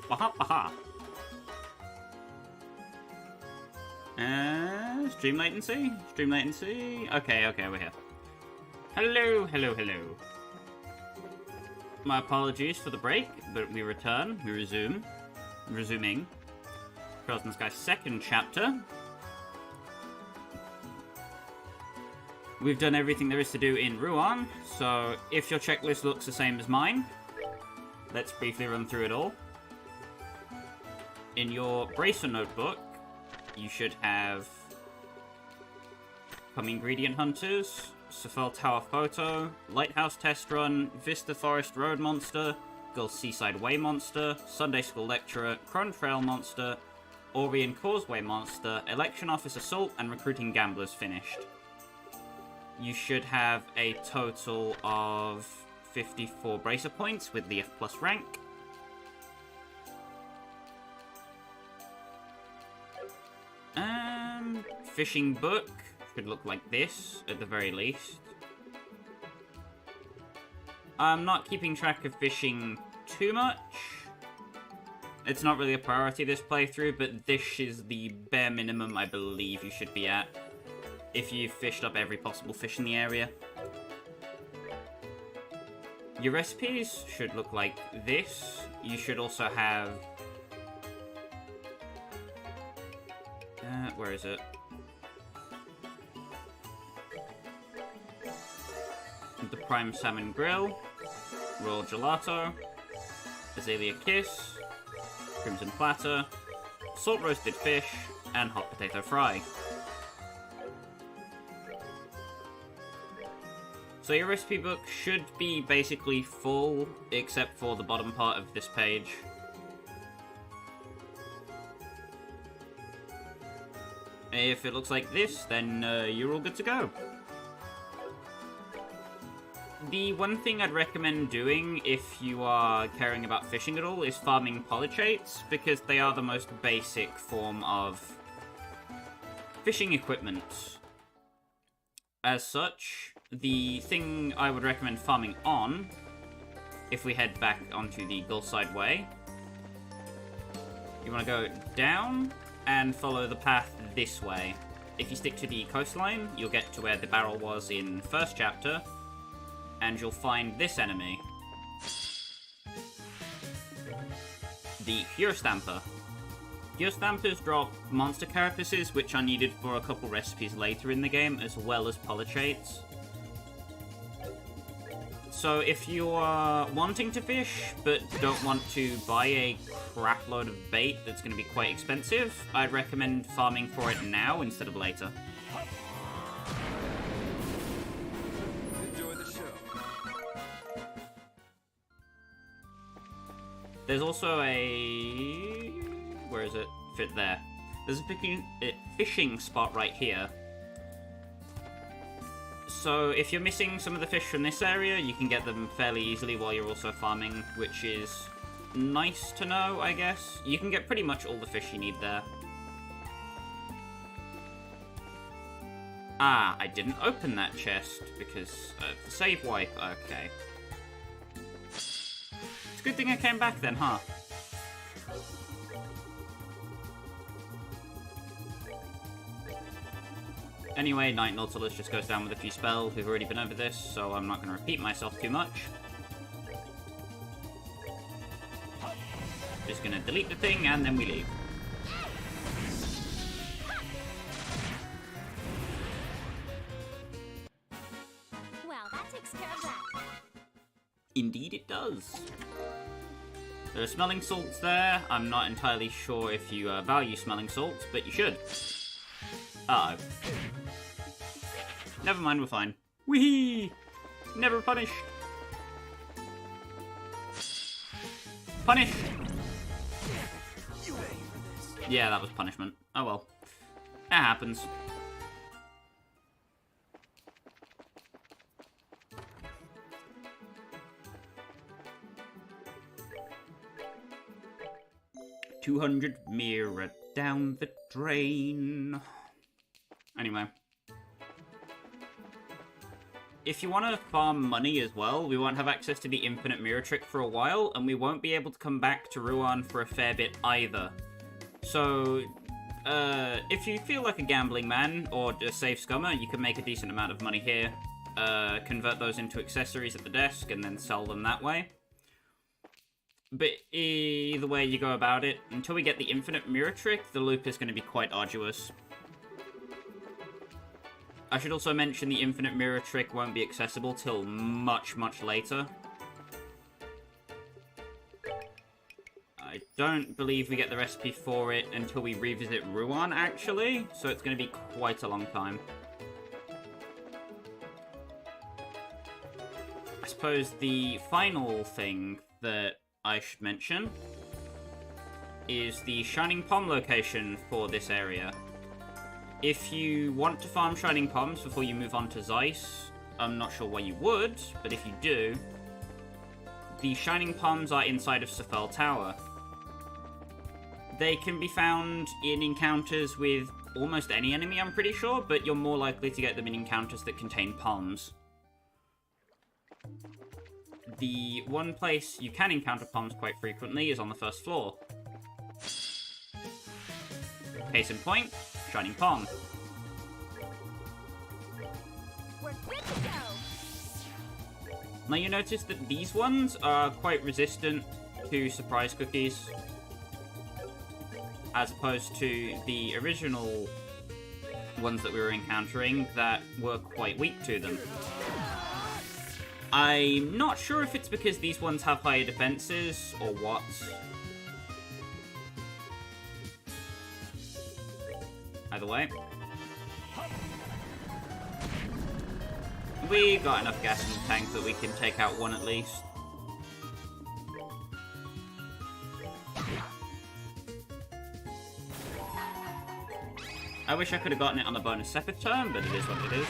Baha baha. Stream latency? Stream latency? Okay, we're here. Hello. My apologies for the break, but we return. We resume. Resuming. Trails in the Sky second chapter. We've done everything there is to do in Ruan, so if your checklist looks the same as mine, let's briefly run through it all. In your Bracer notebook, you should have Come Ingredient Hunters, Sefel Tower Photo, Lighthouse Test Run, Vista Forest Road Monster, Gull Seaside Way Monster, Sunday School Lecturer, Cron Trail Monster, Orion Causeway Monster, Election Office Assault, and Recruiting Gamblers finished. You should have a total of 54 Bracer points with the F+ rank. Fishing book should look like this, at the very least. I'm not keeping track of fishing too much. It's not really a priority this playthrough, but this is the bare minimum I believe you should be at if you've fished up every possible fish in the area. Your recipes should look like this. You should also have... where is it? The Prime Salmon Grill, Royal Gelato, Azalea Kiss, Crimson Platter, Salt Roasted Fish, and Hot Potato Fry. So your recipe book should be basically full, except for the bottom part of this page. If it looks like this, then you're all good to go. The one thing I'd recommend doing if you are caring about fishing at all is farming polychates, because they are the most basic form of fishing equipment. As such, the thing I would recommend farming on, if we head back onto the Gulfside Way, you want to go down and follow the path this way. If you stick to the coastline, you'll get to where the barrel was in first chapter, and you'll find this enemy. The Cure Stamper. Cure Stampers drop monster carapaces, which are needed for a couple recipes later in the game, as well as polychates. So if you are wanting to fish, but don't want to buy a crap load of bait that's going to be quite expensive, I'd recommend farming for it now instead of later. There's also a... where is it? Fit there. There's a fishing spot right here. So if you're missing some of the fish from this area, you can get them fairly easily while you're also farming, which is nice to know, I guess. You can get pretty much all the fish you need there. Ah, I didn't open that chest because of the save wipe. Okay. It's a good thing I came back then, huh? Anyway, Night Nautilus just goes down with a few spells. We've already been over this, so I'm not going to repeat myself too much. Just going to delete the thing, and then we leave. Well, that takes care of that. Indeed it does. There are smelling salts there. I'm not entirely sure if you value smelling salts, but you should. Uh-oh. Never mind, we're fine. Whee! Never punished. Punish! Yeah, that was punishment. Oh well. That happens. $200 mirror down the drain. Anyway. if you want to farm money as well, we won't have access to the infinite mirror trick for a while, and we won't be able to come back to Ruan for a fair bit either. So, if you feel like a gambling man or a safe scummer, you can make a decent amount of money here, convert those into accessories at the desk, and then sell them that way. But either way you go about it, until we get the infinite mirror trick, the loop is going to be quite arduous. I should also mention the infinite mirror trick won't be accessible till much, much later. I don't believe we get the recipe for it until we revisit Ruan, actually, so it's going to be quite a long time. I suppose the final thing that I should mention is the Shining Palm location for this area. If you want to farm Shining Palms before you move on to Zeiss, I'm not sure why you would, but if you do, the Shining Palms are inside of Sefel Tower. They can be found in encounters with almost any enemy, I'm pretty sure, but you're more likely to get them in encounters that contain palms. The one place you can encounter palms quite frequently is on the first floor. Case in point, Shining Palm. We're good to go. Now you notice that these ones are quite resistant to surprise cookies, as opposed to the original ones that we were encountering that were quite weak to them. I'm not sure if it's because these ones have higher defenses or what. Either way. We got enough gas in the tank that we can take out one at least. I wish I could have gotten it on the bonus Sepith turn, but it is what it is.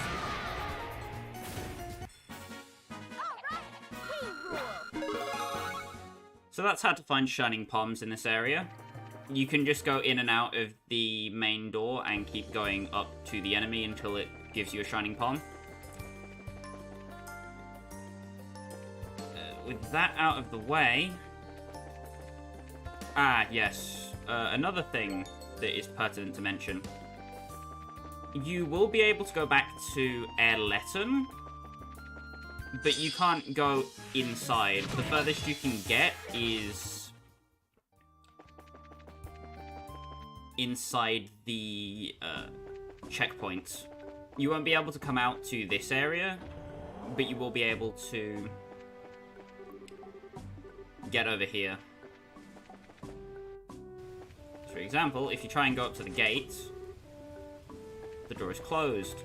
So that's how to find Shining Palms in this area. You can just go in and out of the main door and keep going up to the enemy until it gives you a Shining Palm. With that out of the way... Ah, yes. Another thing that is pertinent to mention. You will be able to go back to Airleton, but you can't go inside. The furthest you can get is inside the checkpoints. You won't be able to come out to this area, but you will be able to get over here. For example, if you try and go up to the gate, the door is closed.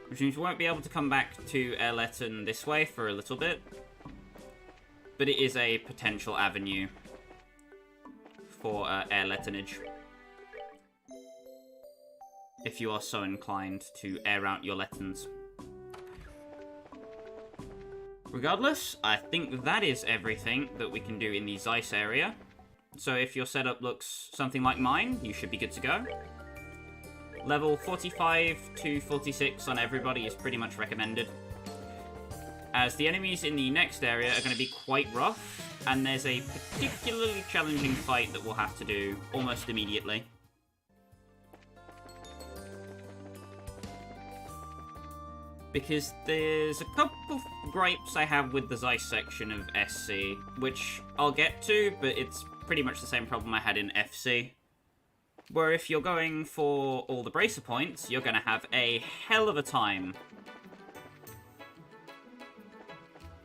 Which means we won't be able to come back to Airleton this way for a little bit. But it is a potential avenue for Airletonage. If you are so inclined to air out your Lettons. Regardless, I think that is everything that we can do in the Zeiss area. So if your setup looks something like mine, you should be good to go. Level 45 to 46 on everybody is pretty much recommended, as the enemies in the next area are going to be quite rough, and there's a particularly challenging fight that we'll have to do almost immediately. Because there's a couple gripes I have with the Zeiss section of SC, which I'll get to, but it's pretty much the same problem I had in FC. Where if you're going for all the bracer points, you're going to have a hell of a time.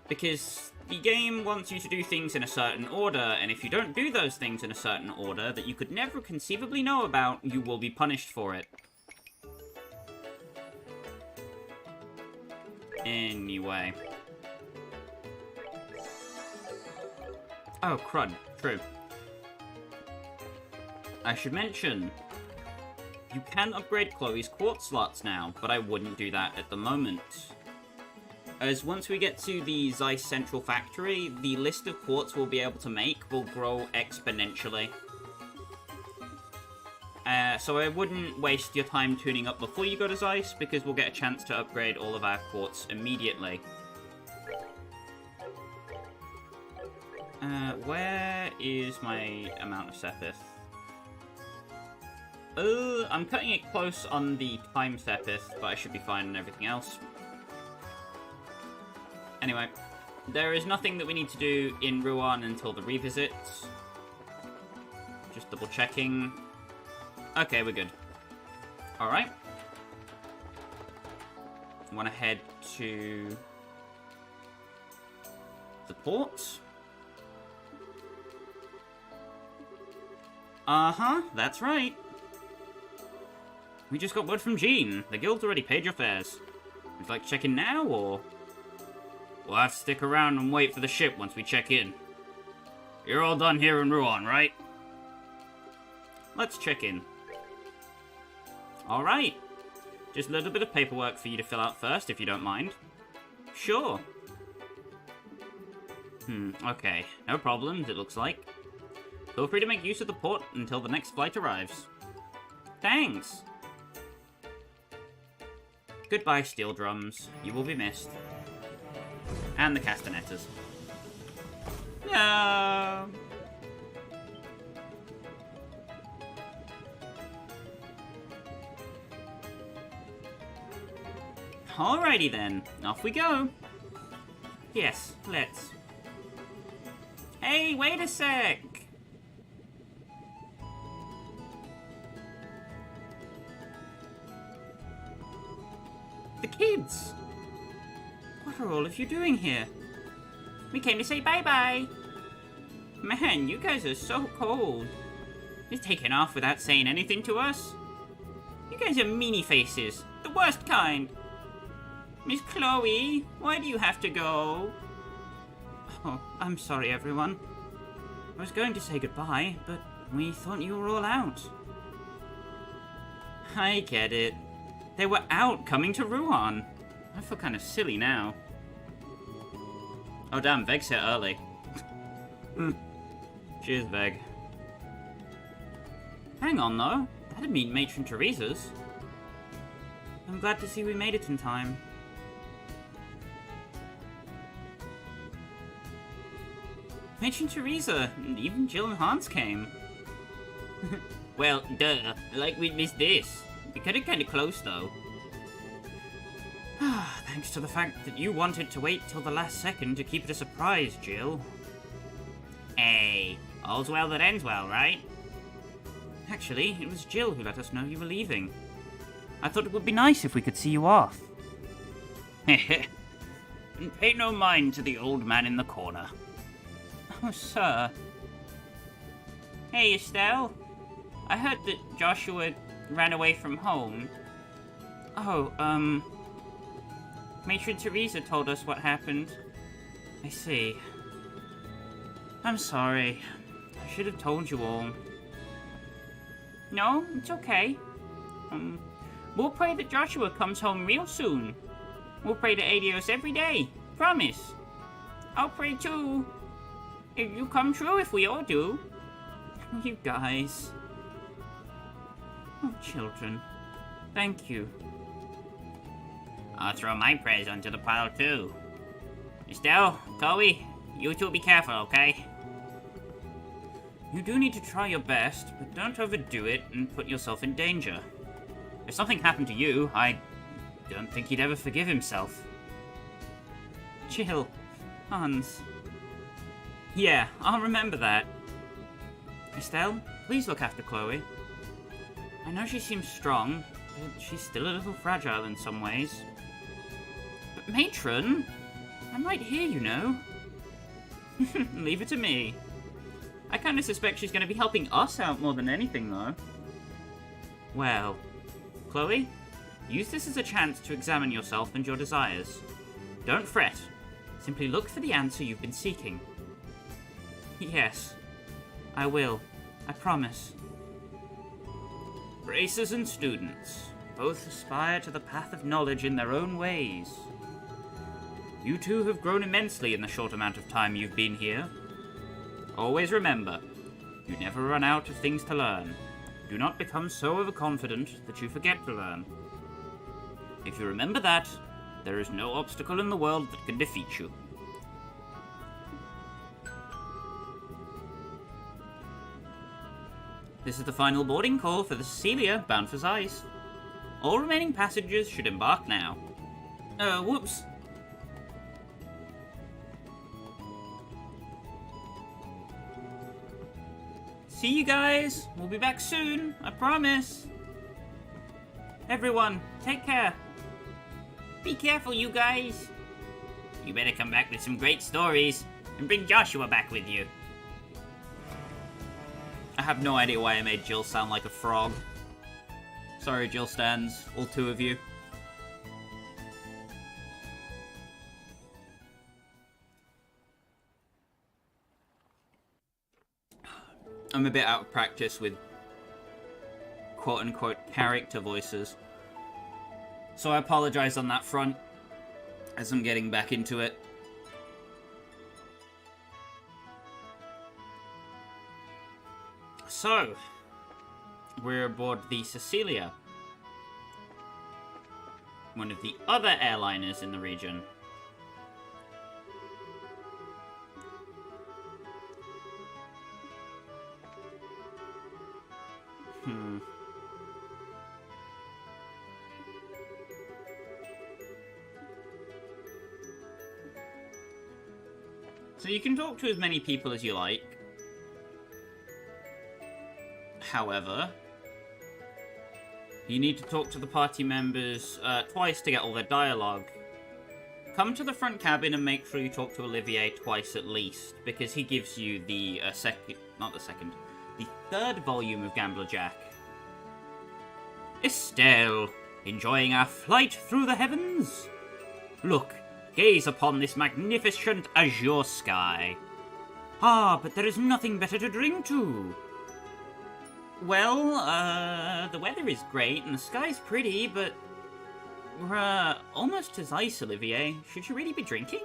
Because the game wants you to do things in a certain order, and if you don't do those things in a certain order that you could never conceivably know about, you will be punished for it. Anyway. Oh, crud. True. I should mention, you can upgrade Chloe's quartz slots now, but I wouldn't do that at the moment. As once we get to the Zeiss Central Factory, the list of quartz we'll be able to make will grow exponentially. So I wouldn't waste your time tuning up before you go to Zeiss, because we'll get a chance to upgrade all of our quartz immediately. Where is my amount of Sepith? I'm cutting it close on the time Sepith, but I should be fine on everything else. Anyway, there is nothing that we need to do in Ruan until the revisits. Just double checking. Okay, we're good. Alright. I want to head to the port. Uh-huh, that's right. We just got word from Jean. The guild's already paid your fares. Would you like to check in now, or...? We'll have to stick around and wait for the ship once we check in. You're all done here in Ruan, right? Let's check in. Alright. Just a little bit of paperwork for you to fill out first, if you don't mind. Sure. Okay. No problems, it looks like. Feel free to make use of the port until the next flight arrives. Thanks! Goodbye, steel drums. You will be missed. And the castanettas. No. Alrighty then, off we go. Yes, let's. Hey, wait a sec! The kids! What are all of you doing here? We came to say bye-bye. Man, you guys are so cold. Just taking off without saying anything to us? You guys are meanie faces. The worst kind. Miss Chloe, why do you have to go? Oh, I'm sorry, everyone. I was going to say goodbye, but we thought you were all out. I get it. They were out coming to Ruan. I feel kind of silly now. Oh damn, Veg's here early. Cheers, Veg. Hang on though, that'd mean Matron Teresa's. I'm glad to see we made it in time. Matron Teresa, and even Jill and Hans came. Well, duh, like we'd missed this. We cut it kinda close though. Thanks to the fact that you wanted to wait till the last second to keep it a surprise, Jill. Hey, all's well that ends well, right? Actually, it was Jill who let us know you were leaving. I thought it would be nice if we could see you off. And pay no mind to the old man in the corner. Oh, sir. Hey, Estelle. I heard that Joshua ran away from home. Oh, Matron Teresa told us what happened. I see. I'm sorry. I should have told you all. No, it's okay. We'll pray that Joshua comes home real soon. We'll pray to Adios every day. Promise. I'll pray too. If you come true if we all do. You guys. Oh, children. Thank you. I'll throw my prayers onto the pile too. Estelle, Chloe, you two be careful, okay? You do need to try your best, but don't overdo it and put yourself in danger. If something happened to you, I don't think he'd ever forgive himself. Jill, Hans. Yeah, I'll remember that. Estelle, please look after Chloe. I know she seems strong, but she's still a little fragile in some ways. But Matron, I'm right here, you know. Leave it to me. I kind of suspect she's going to be helping us out more than anything, though. Well, Chloe, use this as a chance to examine yourself and your desires. Don't fret. Simply look for the answer you've been seeking. Yes, I will. I promise. Racers and students, both aspire to the path of knowledge in their own ways. You two have grown immensely in the short amount of time you've been here. Always remember, you never run out of things to learn. Do not become so overconfident that you forget to learn. If you remember that, there is no obstacle in the world that can defeat you. This is the final boarding call for the Cecilia, bound for Zeiss. All remaining passengers should embark now. Whoops. See you guys. We'll be back soon, I promise. Everyone, take care. Be careful, you guys. You better come back with some great stories, and bring Joshua back with you. I have no idea why I made Jill sound like a frog. Sorry, Jill Stans, all two of you. I'm a bit out of practice with quote-unquote character voices. So I apologize on that front, as I'm getting back into it. So, we're aboard the Cecilia, one of the other airliners in the region. So you can talk to as many people as you like. However, you need to talk to the party members twice to get all their dialogue. Come to the front cabin and make sure you talk to Olivier twice at least, because he gives you the the third volume of Gambler Jack. Estelle, enjoying our flight through the heavens? Look, gaze upon this magnificent azure sky. Ah, but there is nothing better to drink to. Well, the weather is great and the sky's pretty, but we're, almost to Zeiss, Olivier. Should you really be drinking?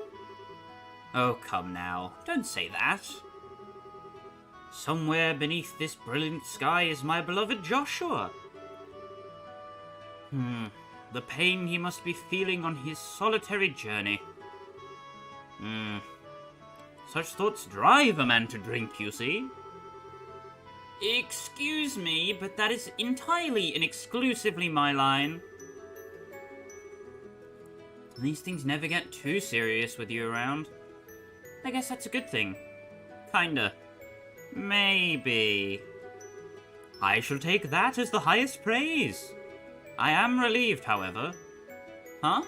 Oh, come now. Don't say that. Somewhere beneath this brilliant sky is my beloved Joshua. The pain he must be feeling on his solitary journey. Such thoughts drive a man to drink, you see. Excuse me, but that is entirely and exclusively my line. These things never get too serious with you around. I guess that's a good thing. Kinda. Maybe. I shall take that as the highest praise. I am relieved, however. Huh?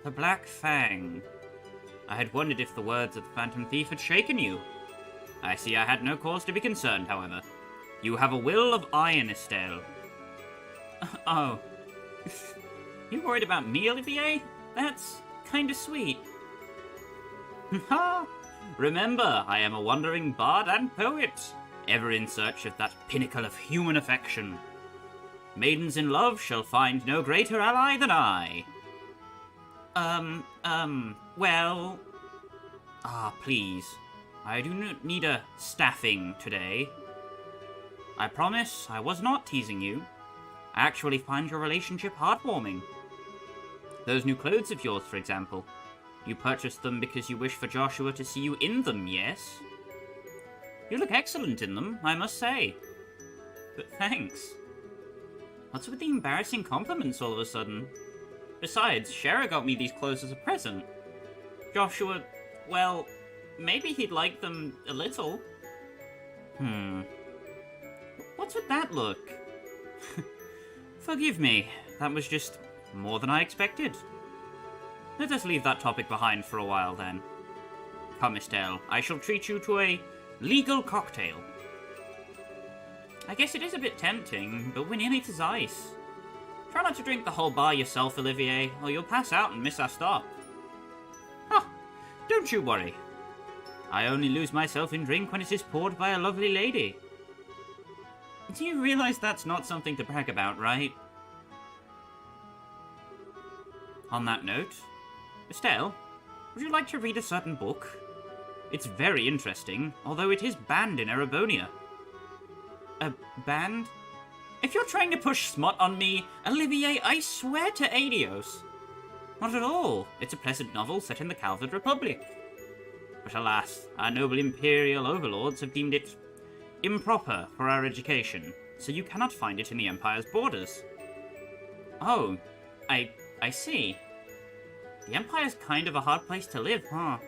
The Black Fang. I had wondered if the words of the Phantom Thief had shaken you. I see I had no cause to be concerned, however. You have a will of iron, Estelle. Oh. You worried about me, Olivier? That's kinda sweet. Ha! Remember, I am a wandering bard and poet, ever in search of that pinnacle of human affection. Maidens in love shall find no greater ally than I. Well... Ah, please. I do not need a staffing today. I promise I was not teasing you. I actually find your relationship heartwarming. Those new clothes of yours, for example. You purchased them because you wish for Joshua to see you in them, yes? You look excellent in them, I must say. But thanks. What's with the embarrassing compliments all of a sudden? Besides, Shara got me these clothes as a present. Joshua, well, maybe he'd like them a little. What's with that look? Forgive me, that was just more than I expected. Let us leave that topic behind for a while, then. Come, Estelle, I shall treat you to a legal cocktail. I guess it is a bit tempting, but we're nearly to Zeiss. Try not to drink the whole bar yourself, Olivier, or you'll pass out and miss our stop. Ah, don't you worry. I only lose myself in drink when it is poured by a lovely lady. Do you realize that's not something to brag about, right? On that note, Estelle, would you like to read a certain book? It's very interesting, although it is banned in Erebonia. A band? If you're trying to push smut on me, Olivier, I swear to Adios. Not at all. It's a pleasant novel set in the Calvard Republic. But alas, our noble imperial overlords have deemed it improper for our education, so you cannot find it in the Empire's borders. Oh, I see. The Empire's kind of a hard place to live, huh?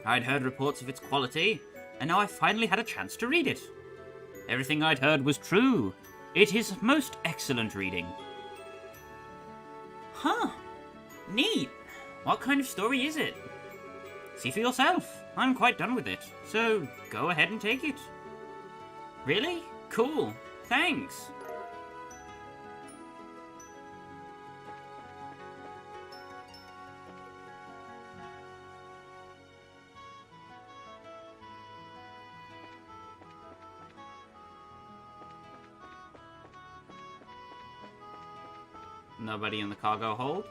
I'd heard reports of its quality, and now I finally had a chance to read it. Everything I'd heard was true. It is most excellent reading. Huh. Neat. What kind of story is it? See for yourself. I'm quite done with it, so go ahead and take it. Really? Cool. Thanks. Nobody in the cargo hold?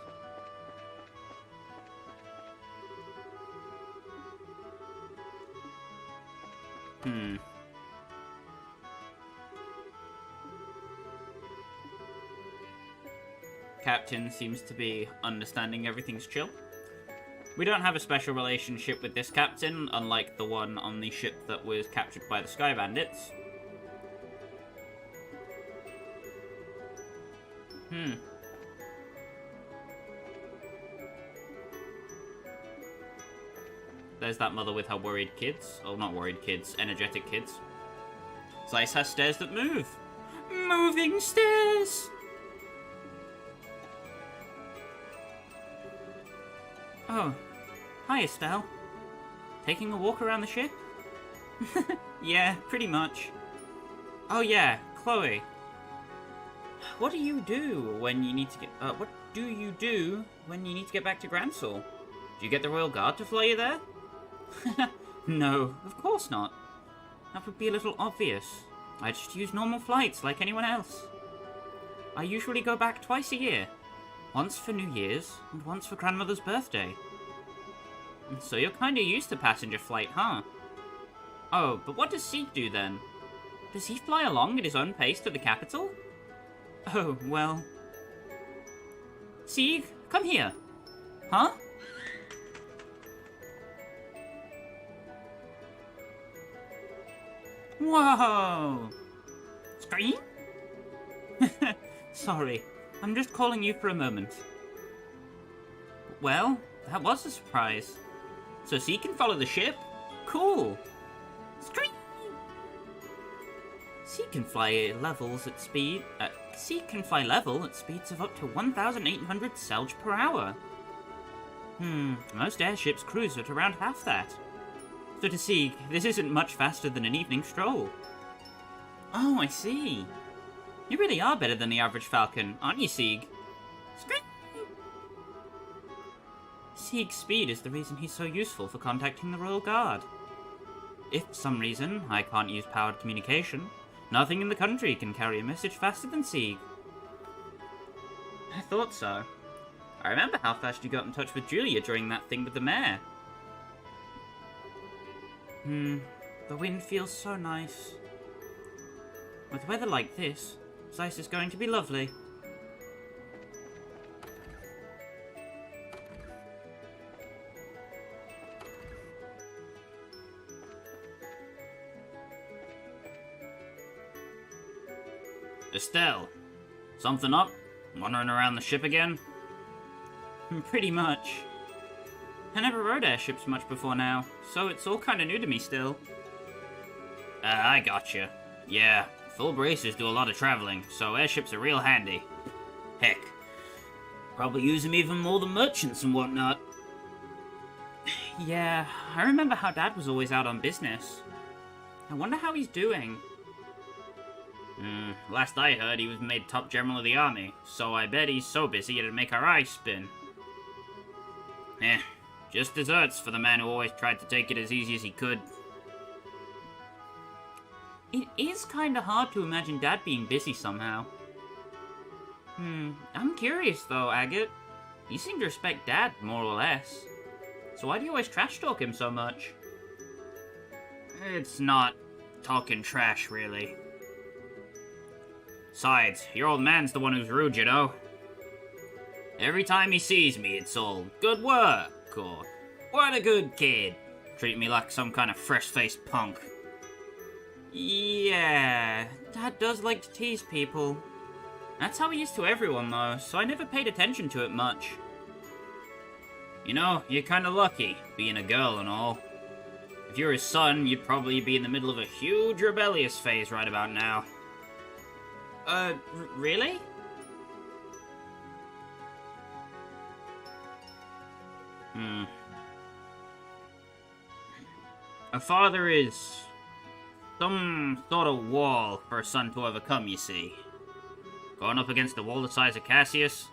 Captain seems to be understanding everything's chill. We don't have a special relationship with this captain, unlike the one on the ship that was captured by the Sky Bandits. There's that mother with her worried kids. Oh, not worried kids, energetic kids. Zeiss has stairs that move. Moving stairs! Oh, hi Estelle. Taking a walk around the ship? Yeah, pretty much. Oh yeah, Chloe. What do you do when you need to get... what do you do when you need to get back to Gransel? Do you get the Royal Guard to fly you there? No, of course not. That would be a little obvious. I just use normal flights like anyone else. I usually go back twice a year. Once for New Year's, and once for Grandmother's birthday. So you're kinda used to passenger flight, huh? Oh, but what does Seek do then? Does he fly along at his own pace to the capital? Oh, well... Seek, come here. Huh? Whoa! Scream? Sorry, I'm just calling you for a moment. Well, that was a surprise. So Seek can follow the ship? Cool! Scream! Seek can fly levels at speed... Seek can fly level at speeds of up to 1,800 Selge per hour. Most airships cruise at around half that. So to Seek, this isn't much faster than an evening stroll. Oh, I see. You really are better than the average falcon, aren't you, Seek? Scream! Seek's speed is the reason he's so useful for contacting the Royal Guard. If for some reason I can't use powered communication, nothing in the country can carry a message faster than Seek. I thought so. I remember how fast you got in touch with Julia during that thing with the mayor. The wind feels so nice. With weather like this, Zeiss is going to be lovely. Estelle, something up? Wandering around the ship again? Pretty much. I never rode airships much before now, so it's all kinda new to me still. I gotcha. Yeah, full braces do a lot of traveling, so airships are real handy. Heck, probably use them even more than merchants and whatnot. Yeah, I remember how Dad was always out on business. I wonder how he's doing. Last I heard, he was made top general of the army, so I bet he's so busy it'd make our eyes spin. Just desserts for the man who always tried to take it as easy as he could. It is kinda hard to imagine Dad being busy somehow. I'm curious though, Agate. You seem to respect Dad, more or less. So why do you always trash talk him so much? It's not talking trash, really. Besides, your old man's the one who's rude, you know. Every time he sees me, it's all, good work, or, what a good kid. Treat me like some kind of fresh-faced punk. Yeah, Dad does like to tease people. That's how he is to everyone, though, so I never paid attention to it much. You know, you're kinda lucky, being a girl and all. If you're his son, you'd probably be in the middle of a huge rebellious phase right about now. Really? A father is some sort of wall for a son to overcome, you see. Going up against a wall the size of Cassius?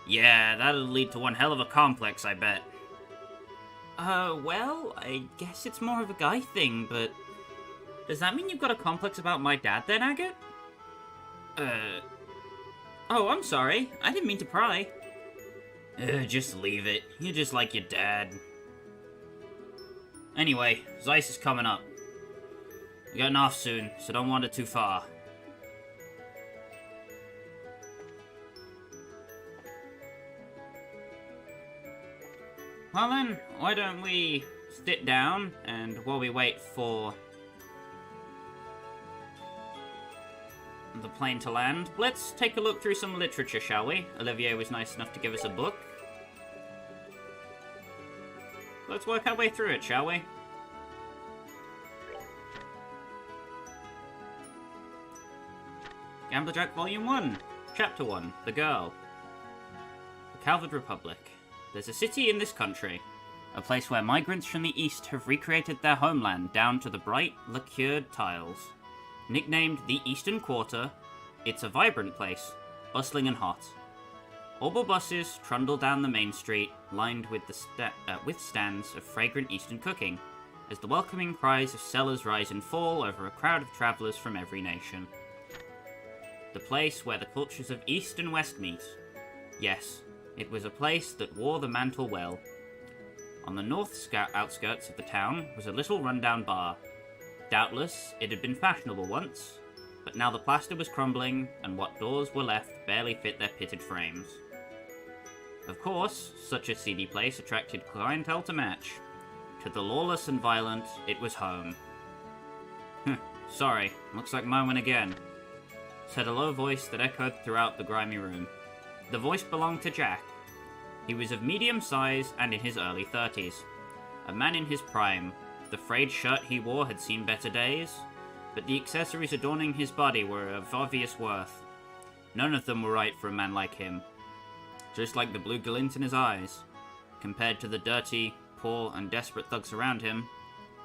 Yeah, that'll lead to one hell of a complex, I bet. Well, I guess it's more of a guy thing, but... Does that mean you've got a complex about my dad then, Agate? Oh, I'm sorry. I didn't mean to pry. Just leave it. You're just like your dad. Anyway, Zeiss is coming up. We're getting off soon, so don't wander too far. Well then, why don't we sit down, and while we wait for the plane to land, let's take a look through some literature, shall we? Olivier was nice enough to give us a book. Let's work our way through it, shall we? Gamblerjack Volume 1, Chapter 1, The Girl. The Calvard Republic. There's a city in this country, a place where migrants from the east have recreated their homeland down to the bright, lacquered tiles. Nicknamed the Eastern Quarter, it's a vibrant place, bustling and hot. Orbo buses trundle down the main street, lined with with stands of fragrant Eastern cooking, as the welcoming cries of sellers rise and fall over a crowd of travellers from every nation. The place where the cultures of East and West meet. Yes, it was a place that wore the mantle well. On the north outskirts of the town was a little rundown bar. Doubtless, it had been fashionable once, but now the plaster was crumbling, and what doors were left barely fit their pitted frames. Of course, such a seedy place attracted clientele to match. To the lawless and violent, it was home. Sorry, looks like mine went again, said a low voice that echoed throughout the grimy room. The voice belonged to Jack. He was of medium size and in his early 30s. A man in his prime. The frayed shirt he wore had seen better days, but the accessories adorning his body were of obvious worth. None of them were right for a man like him. Just like the blue glint in his eyes. Compared to the dirty, poor, and desperate thugs around him,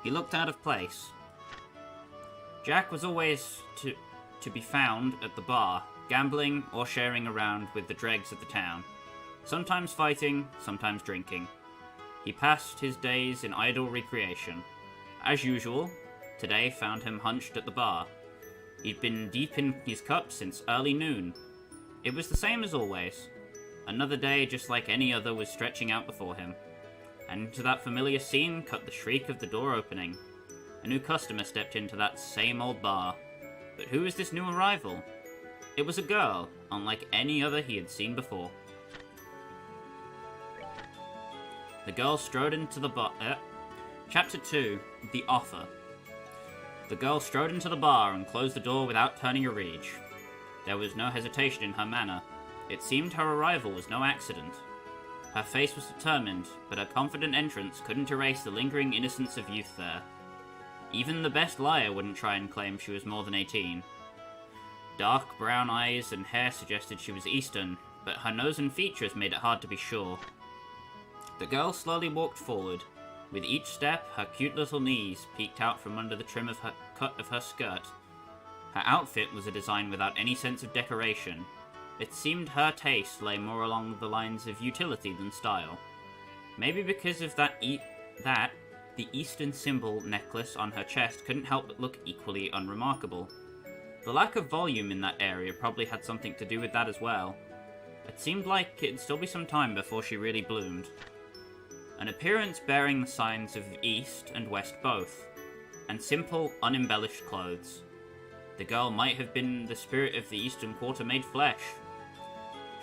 he looked out of place. Jack was always to be found at the bar, gambling or sharing around with the dregs of the town. Sometimes fighting, sometimes drinking. He passed his days in idle recreation. As usual, today found him hunched at the bar. He'd been deep in his cup since early noon. It was the same as always. Another day just like any other was stretching out before him. And into that familiar scene cut the shriek of the door opening. A new customer stepped into that same old bar. But who was this new arrival? It was a girl, unlike any other he had seen before. The girl strode into the bar. Chapter 2, The Offer. The girl strode into the bar and closed the door without turning a reach. There was no hesitation in her manner. It seemed her arrival was no accident. Her face was determined, but her confident entrance couldn't erase the lingering innocence of youth there. Even the best liar wouldn't try and claim she was more than 18. Dark brown eyes and hair suggested she was Eastern, but her nose and features made it hard to be sure. The girl slowly walked forward. With each step, her cute little knees peeked out from under the trim of her cut of her skirt. Her outfit was a design without any sense of decoration. It seemed her taste lay more along the lines of utility than style. Maybe because of the Eastern symbol necklace on her chest couldn't help but look equally unremarkable. The lack of volume in that area probably had something to do with that as well. It seemed like it'd still be some time before she really bloomed. An appearance bearing the signs of East and West both. and simple, unembellished clothes. The girl might have been the spirit of the Eastern Quarter made flesh.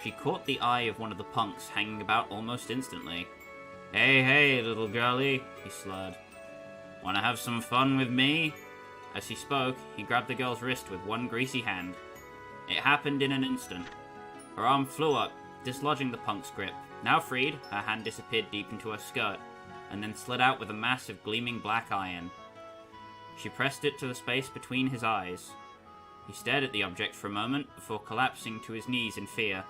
She caught the eye of one of the punks hanging about almost instantly. "Hey, hey, little girlie," he slurred. "Wanna have some fun with me?" As he spoke, he grabbed the girl's wrist with one greasy hand. It happened in an instant. Her arm flew up, dislodging the punk's grip. Now freed, her hand disappeared deep into her skirt, and then slid out with a massive gleaming black iron. She pressed it to the space between his eyes. He stared at the object for a moment before collapsing to his knees in fear.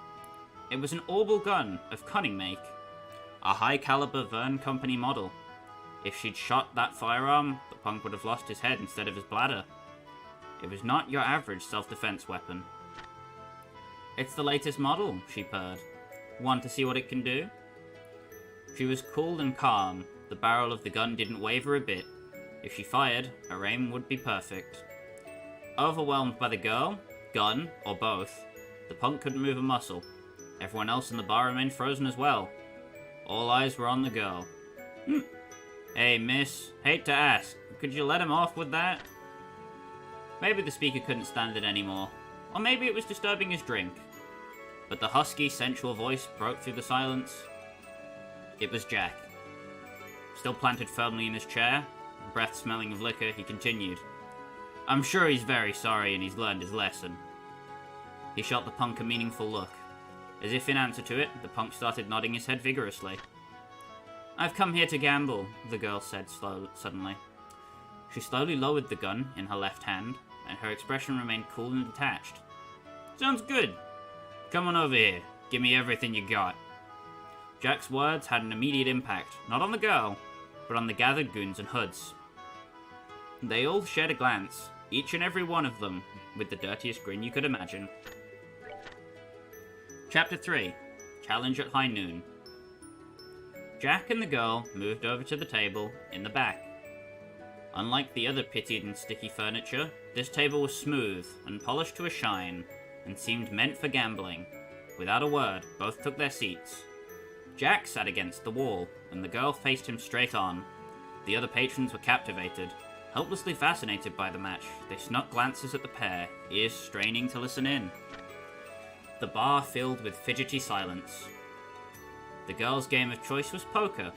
It was an orbital gun of cunning make. A high-caliber Verne Company model. If she'd shot that firearm, the punk would have lost his head instead of his bladder. It was not your average self-defense weapon. "It's the latest model," she purred. "Want to see what it can do?" She was cool and calm. The barrel of the gun didn't waver a bit. If she fired, her aim would be perfect. Overwhelmed by the girl, gun, or both, the punk couldn't move a muscle. Everyone else in the bar remained frozen as well. All eyes were on the girl. "Hey, miss, hate to ask, could you let him off with that?" Maybe the speaker couldn't stand it anymore, or maybe it was disturbing his drink. But the husky, sensual voice broke through the silence. It was Jack. Still planted firmly in his chair, breath smelling of liquor, he continued. "I'm sure he's very sorry and he's learned his lesson." He shot the punk a meaningful look. As if in answer to it, the punk started nodding his head vigorously. "I've come here to gamble," the girl said suddenly. She slowly lowered the gun in her left hand, and her expression remained cool and detached. "Sounds good. Come on over here. Give me everything you got." Jack's words had an immediate impact, not on the girl, but on the gathered goons and hoods. They all shared a glance, each and every one of them, with the dirtiest grin you could imagine. Chapter 3. Challenge at High Noon. Jack and the girl moved over to the table in the back. Unlike the other pitted and sticky furniture, this table was smooth and polished to a shine, and seemed meant for gambling. Without a word, both took their seats. Jack sat against the wall, and the girl faced him straight on. The other patrons were captivated. Helplessly fascinated by the match, they snuck glances at the pair, ears straining to listen in. The bar filled with fidgety silence. The girl's game of choice was poker.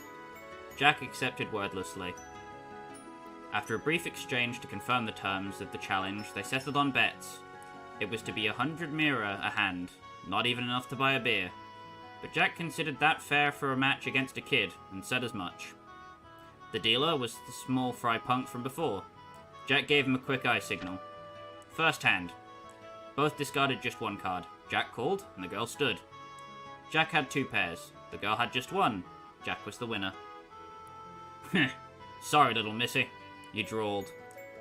Jack accepted wordlessly. After a brief exchange to confirm the terms of the challenge, they settled on bets. It was to be 100 mira a hand, not even enough to buy a beer. But Jack considered that fair for a match against a kid, and said as much. The dealer was the small fry punk from before. Jack gave him a quick eye signal. First hand. Both discarded just one card. Jack called, and the girl stood. Jack had 2 pairs. The girl had just 1. Jack was the winner. "Sorry, little missy," he drawled.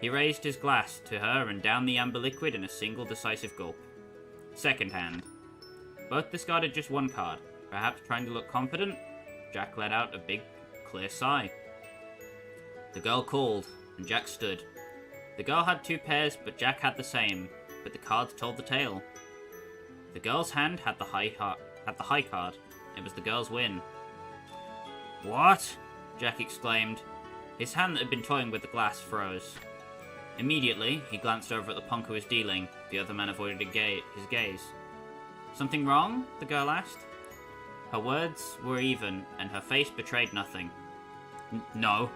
He raised his glass to her and downed the amber liquid in a single decisive gulp. Second hand. Both discarded just 1 card. Perhaps trying to look confident, Jack let out a big, clear sigh. The girl called, and Jack stood. The girl had 2 pairs, but Jack had the same, but the cards told the tale. The girl's hand had the high card. It was the girl's win. "What?" Jack exclaimed. His hand that had been toying with the glass froze. Immediately, he glanced over at the punk who was dealing. The other man avoided his gaze. "Something wrong?" the girl asked. Her words were even, and her face betrayed nothing. "No.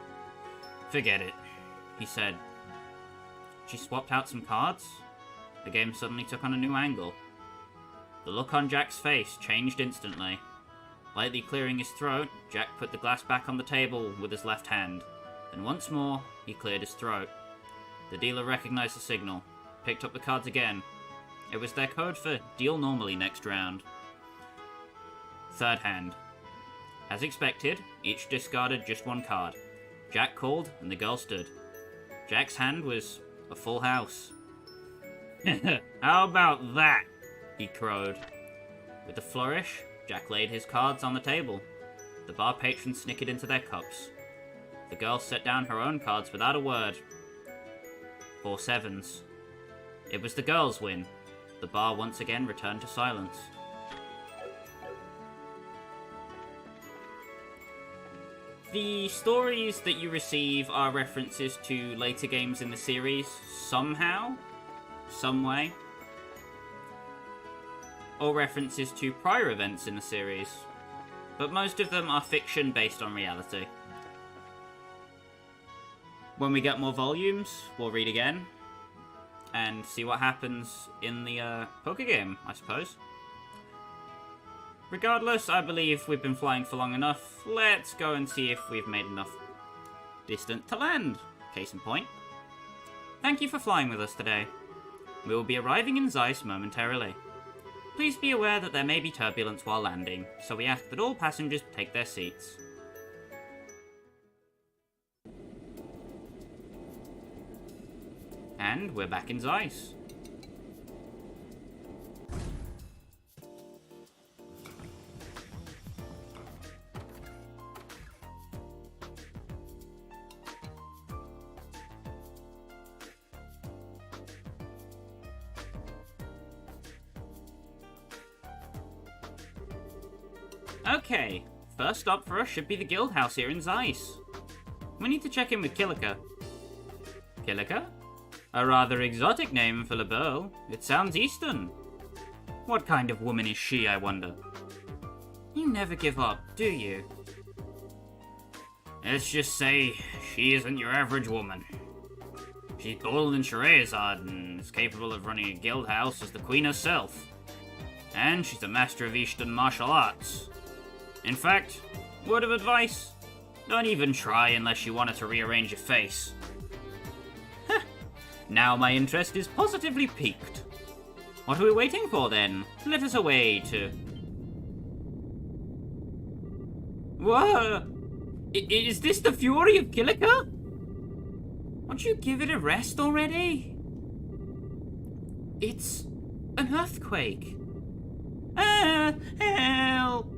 Forget it," he said. She swapped out some cards. The game suddenly took on a new angle. The look on Jack's face changed instantly. Lightly clearing his throat, Jack put the glass back on the table with his left hand. Then once more, he cleared his throat. The dealer recognized the signal, picked up the cards again. It was their code for deal normally next round. Third hand. As expected, each discarded just 1 card. Jack called, and the girl stood. Jack's hand was a full house. "How about that?" he crowed. With a flourish, Jack laid his cards on the table. The bar patrons snickered into their cups. The girl set down her own cards without a word. 4 sevens. It was the girl's win. The bar once again returned to silence. The stories that you receive are references to later games in the series, somehow, some way. Or references to prior events in the series. But most of them are fiction based on reality. When we get more volumes, we'll read again. And see what happens in the poker game, I suppose. Regardless, I believe we've been flying for long enough. Let's go and see if we've made enough distance to land. Case in point. Thank you for flying with us today. We will be arriving in Zeiss momentarily. Please be aware that there may be turbulence while landing, so we ask that all passengers take their seats. And we're back in Zeiss. Okay, first stop for us should be the guild house here in Zeiss. We need to check in with Kilika. Kilika? A rather exotic name for LeBeau. It sounds Eastern. What kind of woman is she, I wonder? You never give up, do you? Let's just say, she isn't your average woman. She's bolder than Scheherazade and is capable of running a guild house as the queen herself. And she's a master of Eastern martial arts. In fact, word of advice, don't even try unless you want her to rearrange your face. Now my interest is positively piqued. What are we waiting for then? Let us away to... Whoa! Is this the fury of Kilika? Won't you give it a rest already? It's an earthquake. Help!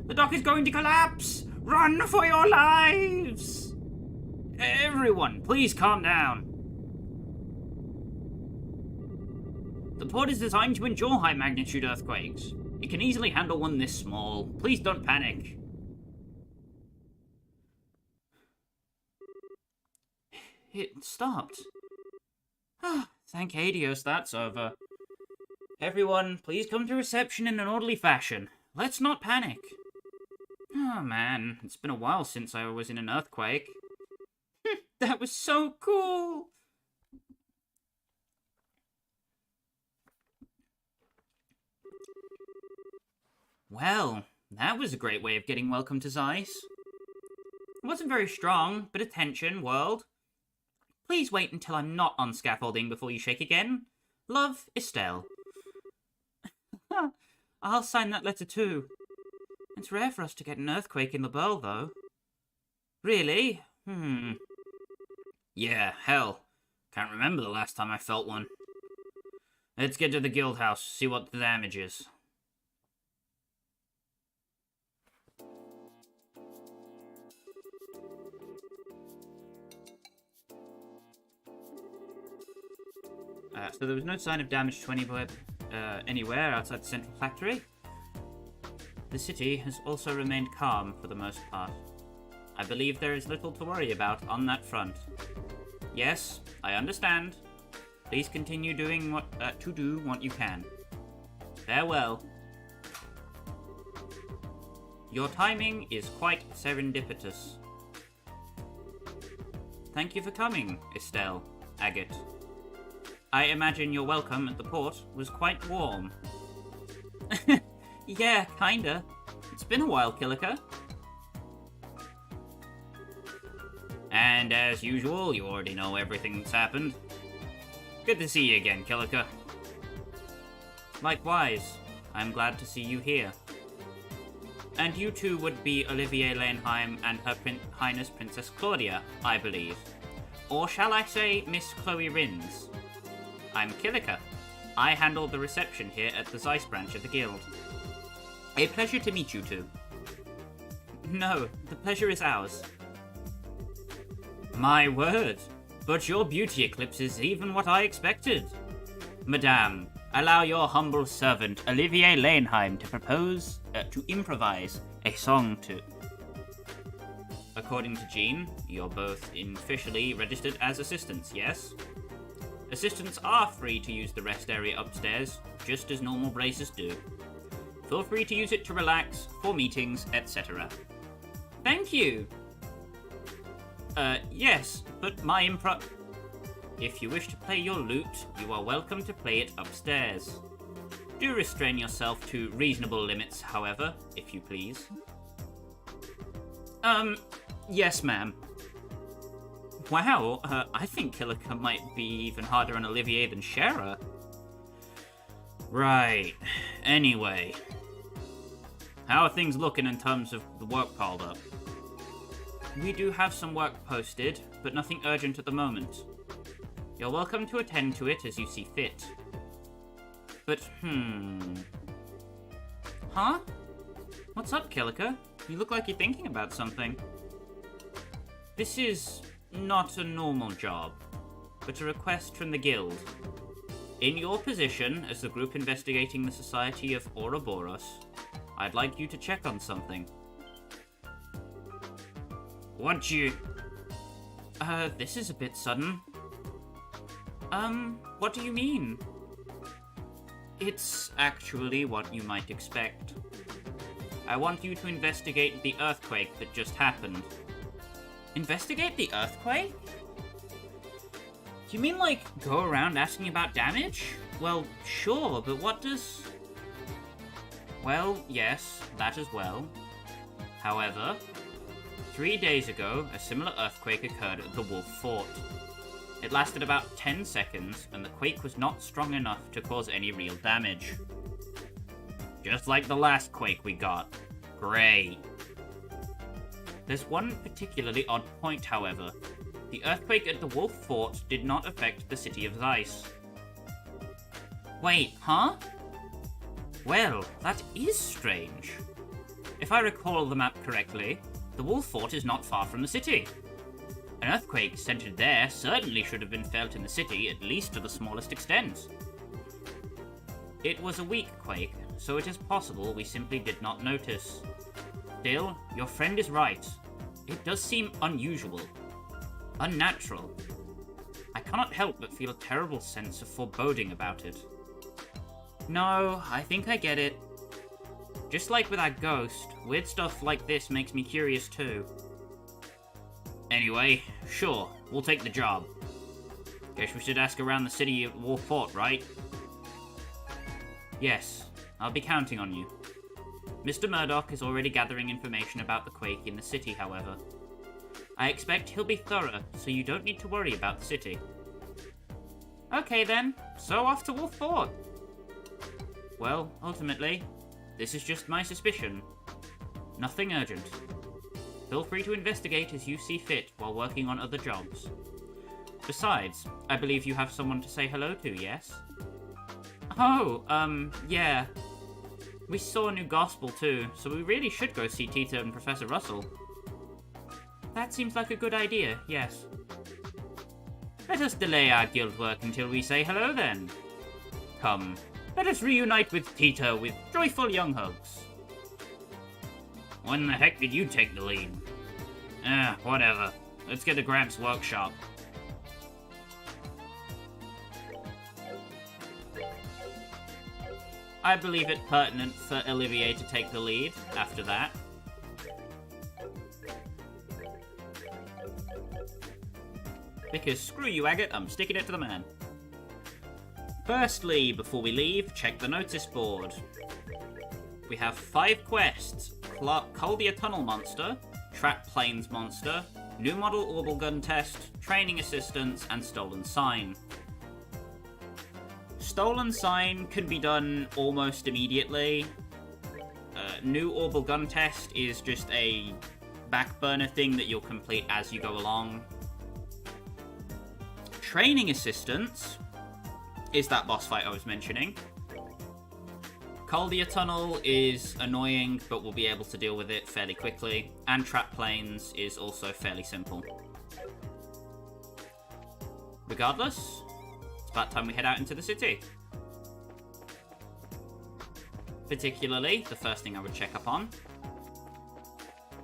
The dock is going to collapse! Run for your lives! Everyone, please calm down. The port is designed to endure high-magnitude earthquakes. It can easily handle one this small. Please don't panic. It stopped. Thank Hades, that's over. Everyone, please come to reception in an orderly fashion. Let's not panic. Oh man, it's been a while since I was in an earthquake. That was so cool! Well, that was a great way of getting welcome to Zeiss. It wasn't very strong, but attention, world. Please wait until I'm not on scaffolding before you shake again. Love, Estelle. I'll sign that letter too. It's rare for us to get an earthquake in the Burl, though. Really? Yeah, hell. Can't remember the last time I felt one. Let's get to the guild house, see what the damage is. So there was no sign of damage to anywhere outside the central factory. The city has also remained calm for the most part. I believe there is little to worry about on that front. Yes, I understand. Please continue doing what you can. Farewell. Your timing is quite serendipitous. Thank you for coming, Estelle, Agate. I imagine your welcome at the port was quite warm. Yeah, kinda. It's been a while, Kilika. And as usual, you already know everything that's happened. Good to see you again, Kilika. Likewise, I'm glad to see you here. And you two would be Olivier Lanheim and Her Highness Princess Claudia, I believe. Or shall I say Miss Chloe Rins? I'm Kilika. I handle the reception here at the Zeiss branch of the guild. A pleasure to meet you two. No, the pleasure is ours. My word, but your beauty eclipses even what I expected. Madame, allow your humble servant Olivier Lanheim to improvise a song to... According to Jean, you're both officially registered as assistants, yes? Assistants are free to use the rest area upstairs, just as normal bracers do. Feel free to use it to relax, for meetings, etc. Thank you! Yes, but my If you wish to play your lute, you are welcome to play it upstairs. Do restrain yourself to reasonable limits, however, if you please. Yes, ma'am. Wow, I think Killica might be even harder on Olivier than Shara. Right. Anyway. How are things looking in terms of the work piled up? We do have some work posted, but nothing urgent at the moment. You're welcome to attend to it as you see fit. But, Huh? What's up, Killica? You look like you're thinking about something. This is not a normal job, but a request from the guild. In your position as the group investigating the Society of Ouroboros, I'd like you to check on something. This is a bit sudden. What do you mean? It's actually what you might expect. I want you to investigate the earthquake that just happened. Investigate the earthquake? Do you mean, like, go around asking about damage? Well, sure, but what does... Well, yes, that as well. However, 3 days ago, a similar earthquake occurred at the Wolf Fort. It lasted about 10 seconds, and the quake was not strong enough to cause any real damage. Just like the last quake we got. Great. There's one particularly odd point, however. The earthquake at the Wolf Fort did not affect the city of Zeiss. Wait, huh? Well, that is strange. If I recall the map correctly, the Wolf Fort is not far from the city. An earthquake centered there certainly should have been felt in the city, at least to the smallest extent. It was a weak quake, so it is possible we simply did not notice. Still, your friend is right. It does seem unusual. Unnatural. I cannot help but feel a terrible sense of foreboding about it. No, I think I get it. Just like with our ghost, weird stuff like this makes me curious too. Anyway, sure, we'll take the job. Guess we should ask around the city of Wolf Fort, right? Yes, I'll be counting on you. Mr. Murdoch is already gathering information about the quake in the city, however. I expect he'll be thorough, so you don't need to worry about the city. Okay then, so off to Wolf Fort. Well, ultimately, this is just my suspicion. Nothing urgent. Feel free to investigate as you see fit while working on other jobs. Besides, I believe you have someone to say hello to, yes? Oh, yeah. We saw a new gospel too, so we really should go see Tita and Professor Russell. That seems like a good idea, yes. Let us delay our guild work until we say hello then. Come, let us reunite with Tita with joyful young hugs. When the heck did you take the lead? Whatever. Let's get to Gramps' workshop. I believe it pertinent for Olivier to take the lead after that. Because screw you, Agate, I'm sticking it to the man. Firstly, before we leave, check the notice board. We have 5 quests. Cull the Tunnel Monster, Trap Plains Monster, New Model Orbital Gun Test, Training Assistance, and Stolen Sign. Stolen Sign can be done almost immediately. New Orbital Gun Test is just a back burner thing that you'll complete as you go along. Training Assistance is that boss fight I was mentioning. Caldia Tunnel is annoying, but we'll be able to deal with it fairly quickly. And Trap Plains is also fairly simple. Regardless, it's about time we head out into the city. Particularly, the first thing I would check up on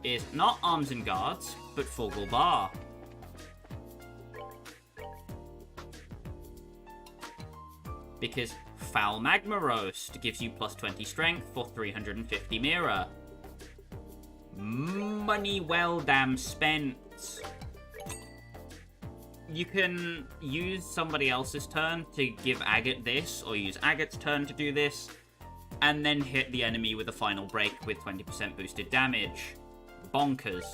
is not arms and guards, but Fogel Bar. Because Foul Magma Roast gives you plus 20 strength for 350 mirror. Money well damn spent. You can use somebody else's turn to give Agate this, or use Agate's turn to do this, and then hit the enemy with a final break with 20% boosted damage. Bonkers.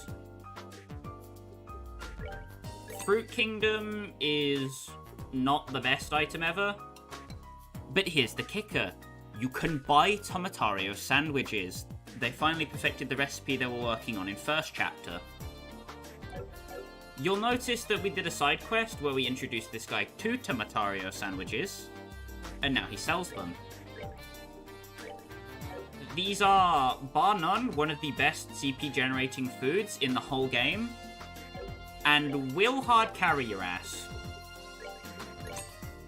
Fruit Kingdom is not the best item ever, but here's the kicker. You can buy Tomatario sandwiches. They finally perfected the recipe they were working on in first chapter. You'll notice that we did a side quest where we introduced this guy to Tomatario sandwiches, and now he sells them. These are, bar none, one of the best CP generating foods in the whole game, and will hard carry your ass.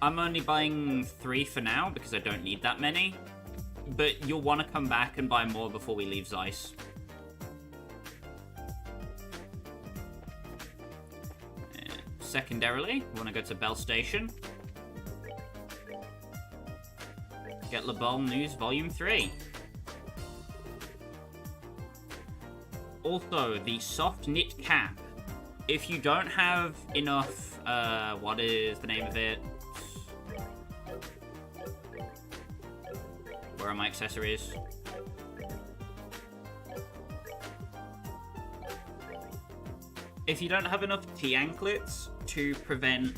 I'm only buying 3 for now because I don't need that many, but you'll want to come back and buy more before we leave Zeiss. Secondarily, we want to go to Bell Station. Get Le Bell News Volume 3. Also, the soft knit cap. If you don't have enough, what is the name of it? Where are my accessories? If you don't have enough T-anklets to prevent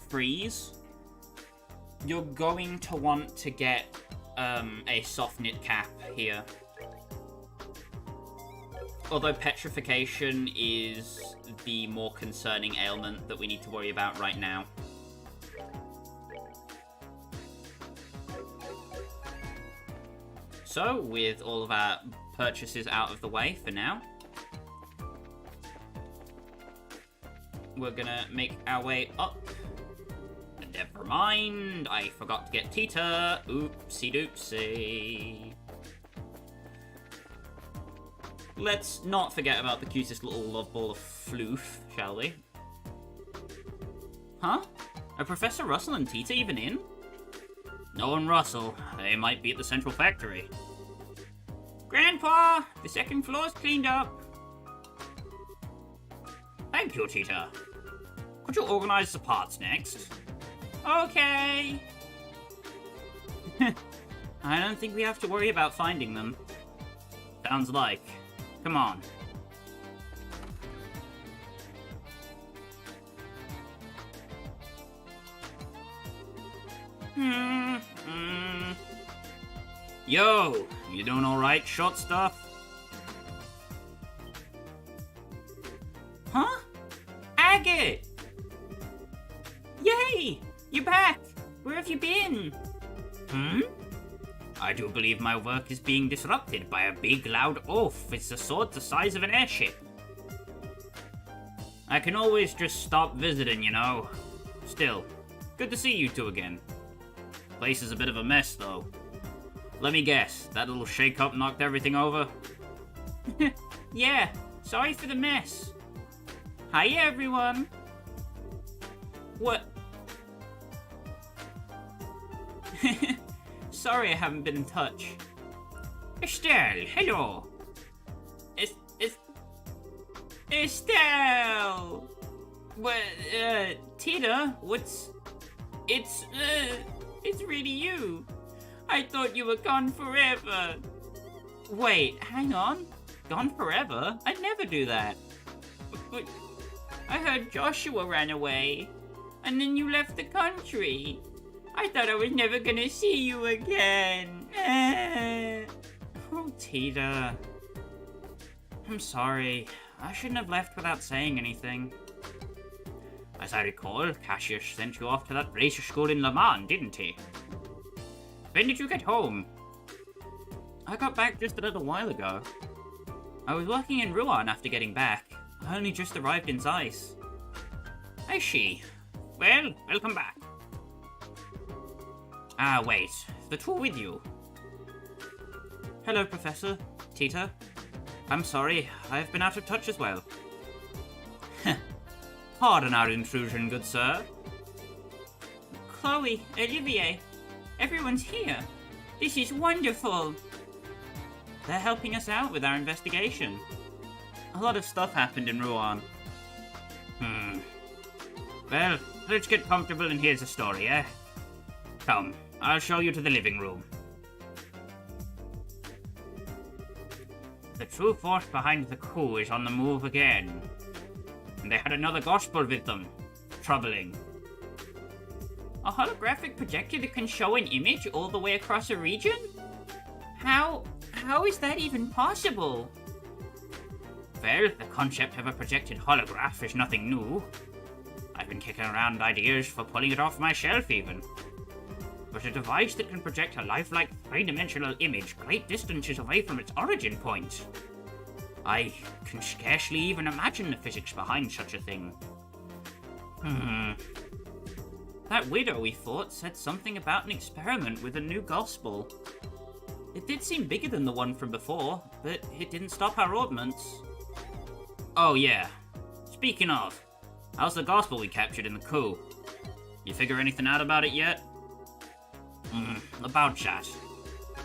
freeze, you're going to want to get a soft knit cap here. Although petrification is the more concerning ailment that we need to worry about right now. So, with all of our purchases out of the way for now, we're gonna make our way up. Never mind, I forgot to get Tita. Oopsie doopsie. Let's not forget about the cutest little love ball of floof, shall we? Huh? Are Professor Russell and Tita even in? No and Russell. They might be at the central factory. Grandpa! The second floor's cleaned up. Thank you, Tita. Could you organize the parts next? Okay. I don't think we have to worry about finding them. Sounds like. Come on. Yo, you doing alright, short stuff? Huh? Agate! Yay! You're back! Where have you been? I do believe my work is being disrupted by a big loud oaf with a sword the size of an airship. I can always just stop visiting, you know. Still, good to see you two again. Place is a bit of a mess, though. Let me guess, that little shake-up knocked everything over? Yeah, sorry for the mess. Hiya, everyone. What? Sorry I haven't been in touch. Estelle, hello. Estelle! What, Tita, what's... It's really you. I thought you were gone forever. Wait, hang on. Gone forever? I'd never do that. But I heard Joshua ran away, and then you left the country. I thought I was never gonna see you again. Oh, Tita. I'm sorry. I shouldn't have left without saying anything. As I recall, Cassius sent you off to that racer school in Le Mans, didn't he? When did you get home? I got back just a little while ago. I was working in Ruan after getting back. I only just arrived in Zeiss. I see. Well, welcome back. Ah, wait. The two with you. Hello, Professor. Tita. I'm sorry, I've been out of touch as well. Pardon our intrusion, good sir. Chloe, Olivier, everyone's here. This is wonderful. They're helping us out with our investigation. A lot of stuff happened in Ruan. Well, let's get comfortable and here's the story, eh? Come, I'll show you to the living room. The true force behind the coup is on the move again. And they had another gospel with them. Troubling. A holographic projector that can show an image all the way across a region? How is that even possible? Well, the concept of a projected holograph is nothing new. I've been kicking around ideas for pulling it off my shelf even. But a device that can project a lifelike three-dimensional image great distances away from its origin point. I can scarcely even imagine the physics behind such a thing. That widow we fought said something about an experiment with a new gospel. It did seem bigger than the one from before, but it didn't stop our ordnance. Oh yeah. Speaking of, how's the gospel we captured in the coup? You figure anything out about it yet? About that.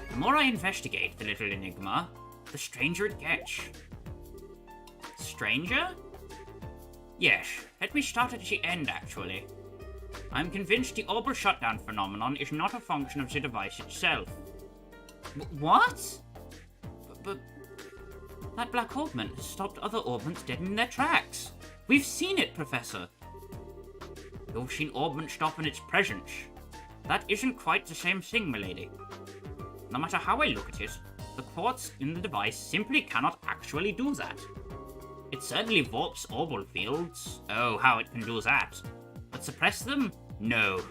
The more I investigate the little enigma, the stranger it gets. Stranger? Yes, let me start at the end actually. I'm convinced the orbital shutdown phenomenon is not a function of the device itself. What? But that black orbment has stopped other orbments dead in their tracks. We've seen it, Professor. You've seen orbment stop in its presence. That isn't quite the same thing, milady. No matter how I look at it, the quartz in the device simply cannot actually do that. It certainly warps orbital fields. Oh, how it can do that. But suppress them? No.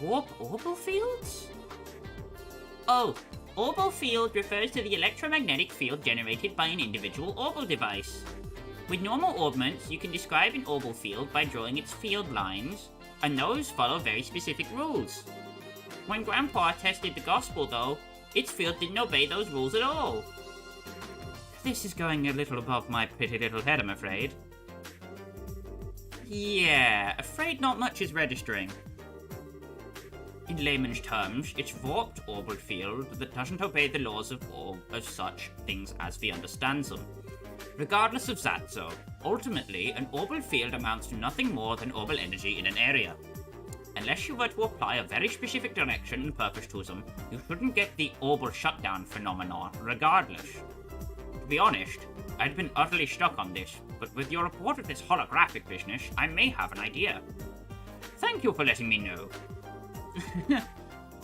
Warp orbital fields? Oh, orbital field refers to the electromagnetic field generated by an individual orbital device. With normal orbments, you can describe an orbital field by drawing its field lines, and those follow very specific rules. When Grandpa tested the gospel, though, its field didn't obey those rules at all. This is going a little above my pretty little head, I'm afraid. Yeah, afraid not much is registering. In layman's terms, it's warped orbital field that doesn't obey the laws of such things as we understand them. Regardless of that, though, ultimately, an orbital field amounts to nothing more than orbital energy in an area. Unless you were to apply a very specific direction and purpose to them, you shouldn't get the orbital shutdown phenomenon regardless. To be honest, I'd been utterly stuck on this, but with your report of this holographic business, I may have an idea. Thank you for letting me know.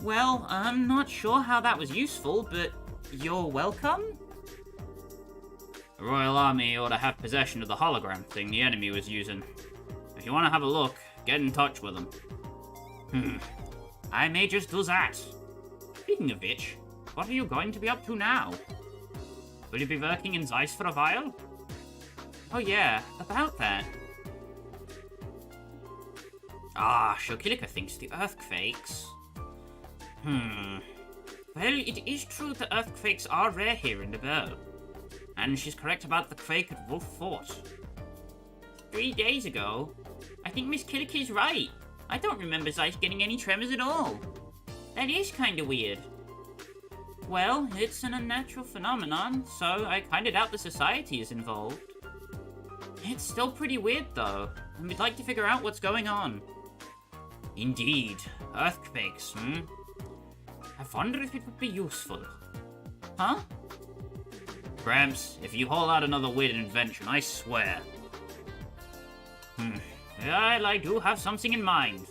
Well, I'm not sure how that was useful, but you're welcome? The Royal Army ought to have possession of the hologram thing the enemy was using. If you want to have a look, get in touch with them. I may just do that. Speaking of which, what are you going to be up to now? Will you be working in Zeiss for a while? Oh yeah, about that. Shokilika thinks the earthquakes. Well, it is true the earthquakes are rare here in the Burl. And she's correct about the quake at Wolf Fort. 3 days ago? I think Miss Killiki's right. I don't remember Zeiss getting any tremors at all. That is kinda weird. Well, it's an unnatural phenomenon, so I kinda doubt the society is involved. It's still pretty weird though, and we'd like to figure out what's going on. Indeed. Earthquakes, I wonder if it would be useful. Huh? Gramps, if you haul out another weird invention, I swear. Well, I do have something in mind.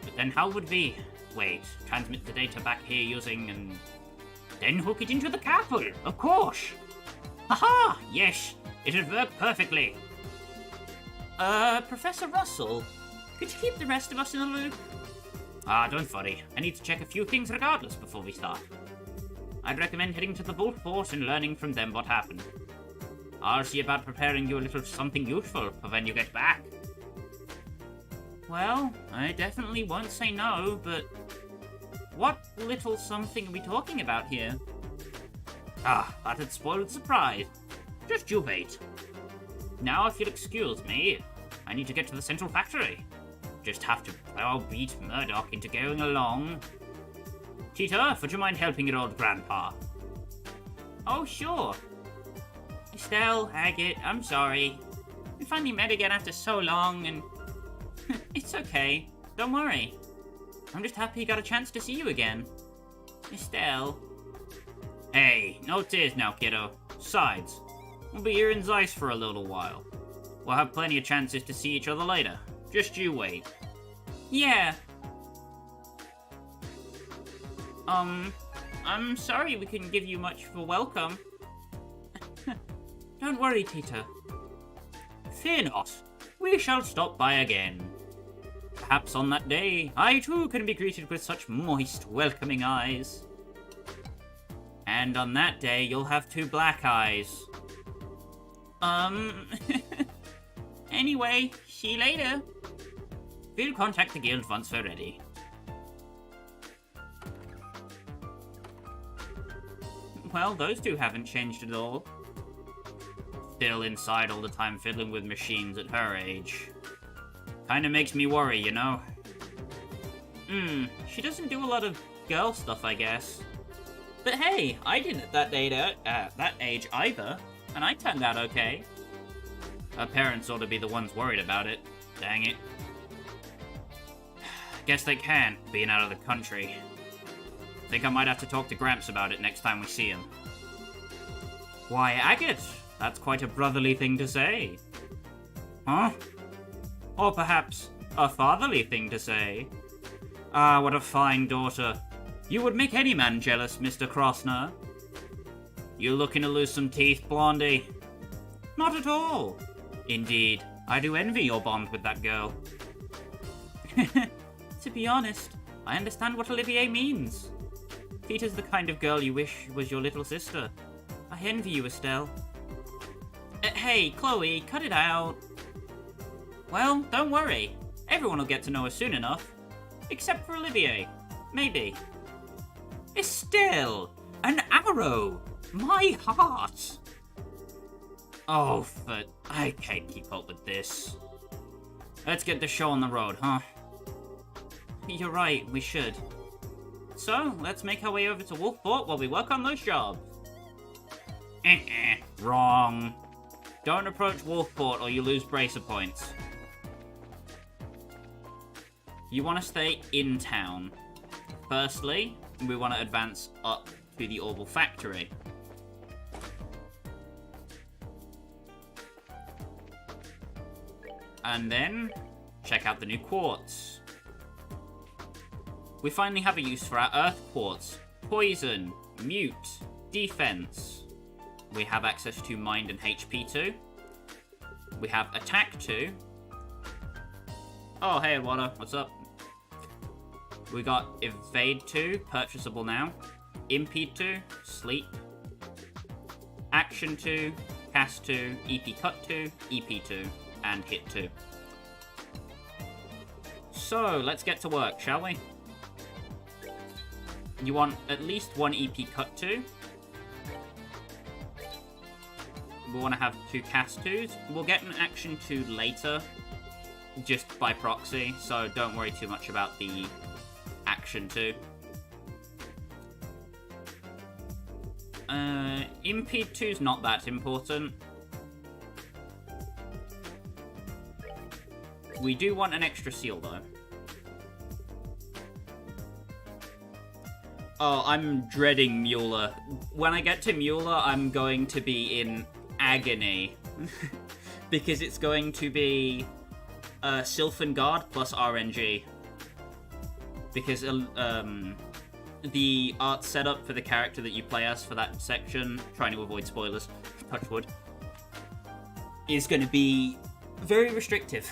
But then how would we... Wait, transmit the data back here using and... Then hook it into the capsule, of course! Haha! Yes, it'll work perfectly. Professor Russell, could you keep the rest of us in the loop? Don't worry. I need to check a few things regardless before we start. I'd recommend heading to the Vault Force and learning from them what happened. I'll see about preparing you a little something useful for when you get back. Well, I definitely won't say no, but... What little something are we talking about here? Ah, that had spoiled the surprise. Just you wait. Now, if you'll excuse me, I need to get to the central factory. Just have to browbeat Murdoch into going along. Tita, would you mind helping your old grandpa? Oh, sure. Estelle, Agate, I'm sorry. We finally met again after so long, and it's okay. Don't worry. I'm just happy you got a chance to see you again. Estelle. Hey, no tears now, kiddo. Besides, we'll be here in Zeiss for a little while. We'll have plenty of chances to see each other later. Just you wait. Yeah. I'm sorry we couldn't give you much of a welcome. Don't worry, Tita. Fear not. We shall stop by again. Perhaps on that day, I too can be greeted with such moist, welcoming eyes. And on that day, you'll have 2 black eyes. Anyway, see you later. We'll contact the guild once we're ready. Well, those 2 haven't changed at all. Still inside all the time fiddling with machines at her age. Kinda makes me worry, you know? She doesn't do a lot of girl stuff, I guess. But hey, I didn't at that age either, and I turned out okay. Her parents ought to be the ones worried about it. Dang it. Guess they can, being out of the country. Think I might have to talk to Gramps about it next time we see him. Why, Agate, that's quite a brotherly thing to say. Huh? Or perhaps a fatherly thing to say. Ah, what a fine daughter. You would make any man jealous, Mr. Crossner. You looking to lose some teeth, Blondie? Not at all. Indeed, I do envy your bond with that girl. To be honest, I understand what Olivier means. Tita's the kind of girl you wish was your little sister. I envy you, Estelle. Hey, Chloe, cut it out. Well, don't worry. Everyone will get to know us soon enough. Except for Olivier. Maybe. Estelle! An arrow! My heart! Oh, but I can't keep up with this. Let's get the show on the road, huh? You're right, we should. So, let's make our way over to Wolfport while we work on those jobs. Wrong. Don't approach Wolfport or you lose bracer points. You want to stay in town. Firstly, we want to advance up to the Orbital Factory. And then, check out the new quartz. We finally have a use for our Earth Quartz. Poison, Mute, Defense. We have access to Mind and HP 2. We have Attack 2. Oh, hey, Water, what's up? We got Evade 2, purchasable now. Impede 2, Sleep. Action 2, Cast 2, EP Cut 2, EP 2, and Hit 2. So, let's get to work, shall we? You want at least 1 EP Cut 2. We want to have 2 Cast 2s. We'll get an Action 2 later, just by proxy, so don't worry too much about the Action 2. Impede 2 is not that important. We do want an extra seal, though. Oh, I'm dreading Mueller. When I get to Mueller, I'm going to be in agony. Because it's going to be Sylphan Guard plus RNG. Because the art setup for the character that you play as for that section, trying to avoid spoilers, touch wood, is going to be very restrictive.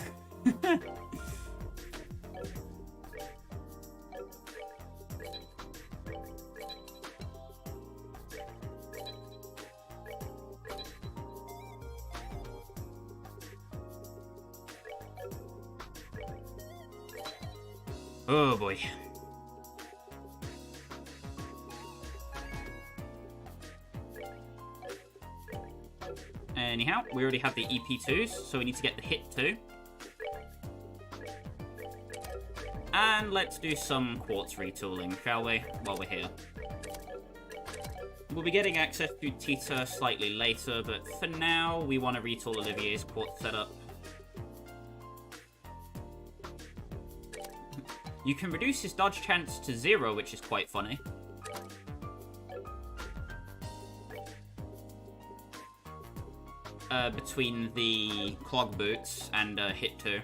Oh boy. Anyhow, we already have the EP2s, so we need to get the hit 2. And let's do some quartz retooling, shall we, while we're here. We'll be getting access to Tita slightly later, but for now, we want to retool Olivier's quartz setup. You can reduce his dodge chance to 0, which is quite funny. Between the clog boots and hit 2.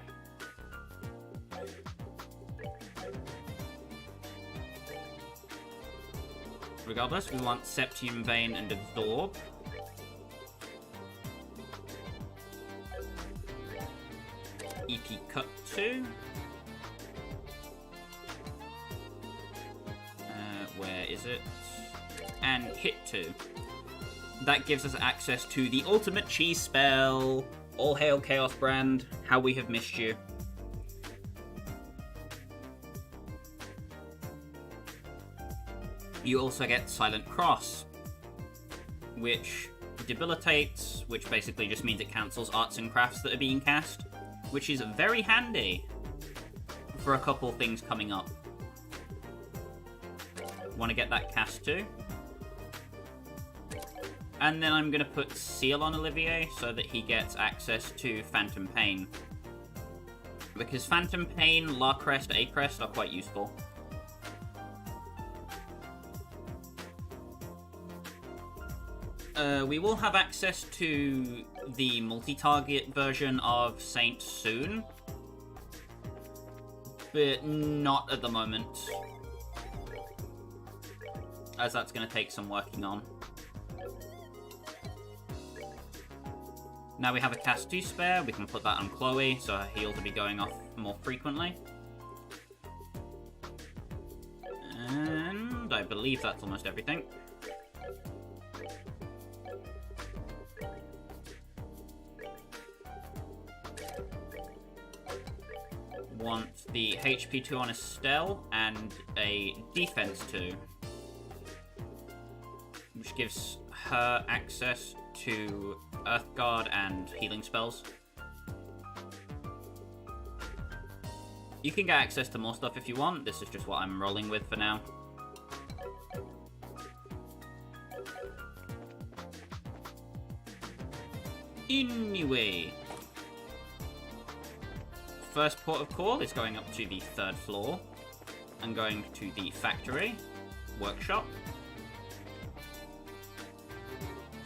Regardless, we want Septium Vein and Absorb. EP Cut 2. Where is it? And hit 2. That gives us access to the ultimate cheese spell. All hail Chaos Brand. How we have missed you. You also get Silent Cross, which debilitates, which basically just means it cancels arts and crafts that are being cast, which is very handy for a couple things coming up. Want to get that cast too. And then I'm going to put Seal on Olivier so that he gets access to Phantom Pain. Because Phantom Pain, La Crest, A Crest are quite useful. We will have access to the multi-target version of Saint soon, but not at the moment, as that's going to take some working on. Now we have a cast 2 spare, we can put that on Chloe, so her heals will be going off more frequently. And I believe that's almost everything. Want the HP 2 on Estelle and a defense 2, which gives her access to Earth Guard and healing spells. You can get access to more stuff if you want, this is just what I'm rolling with for now. Anyway, first port of call is going up to the 3rd floor and going to the factory, workshop.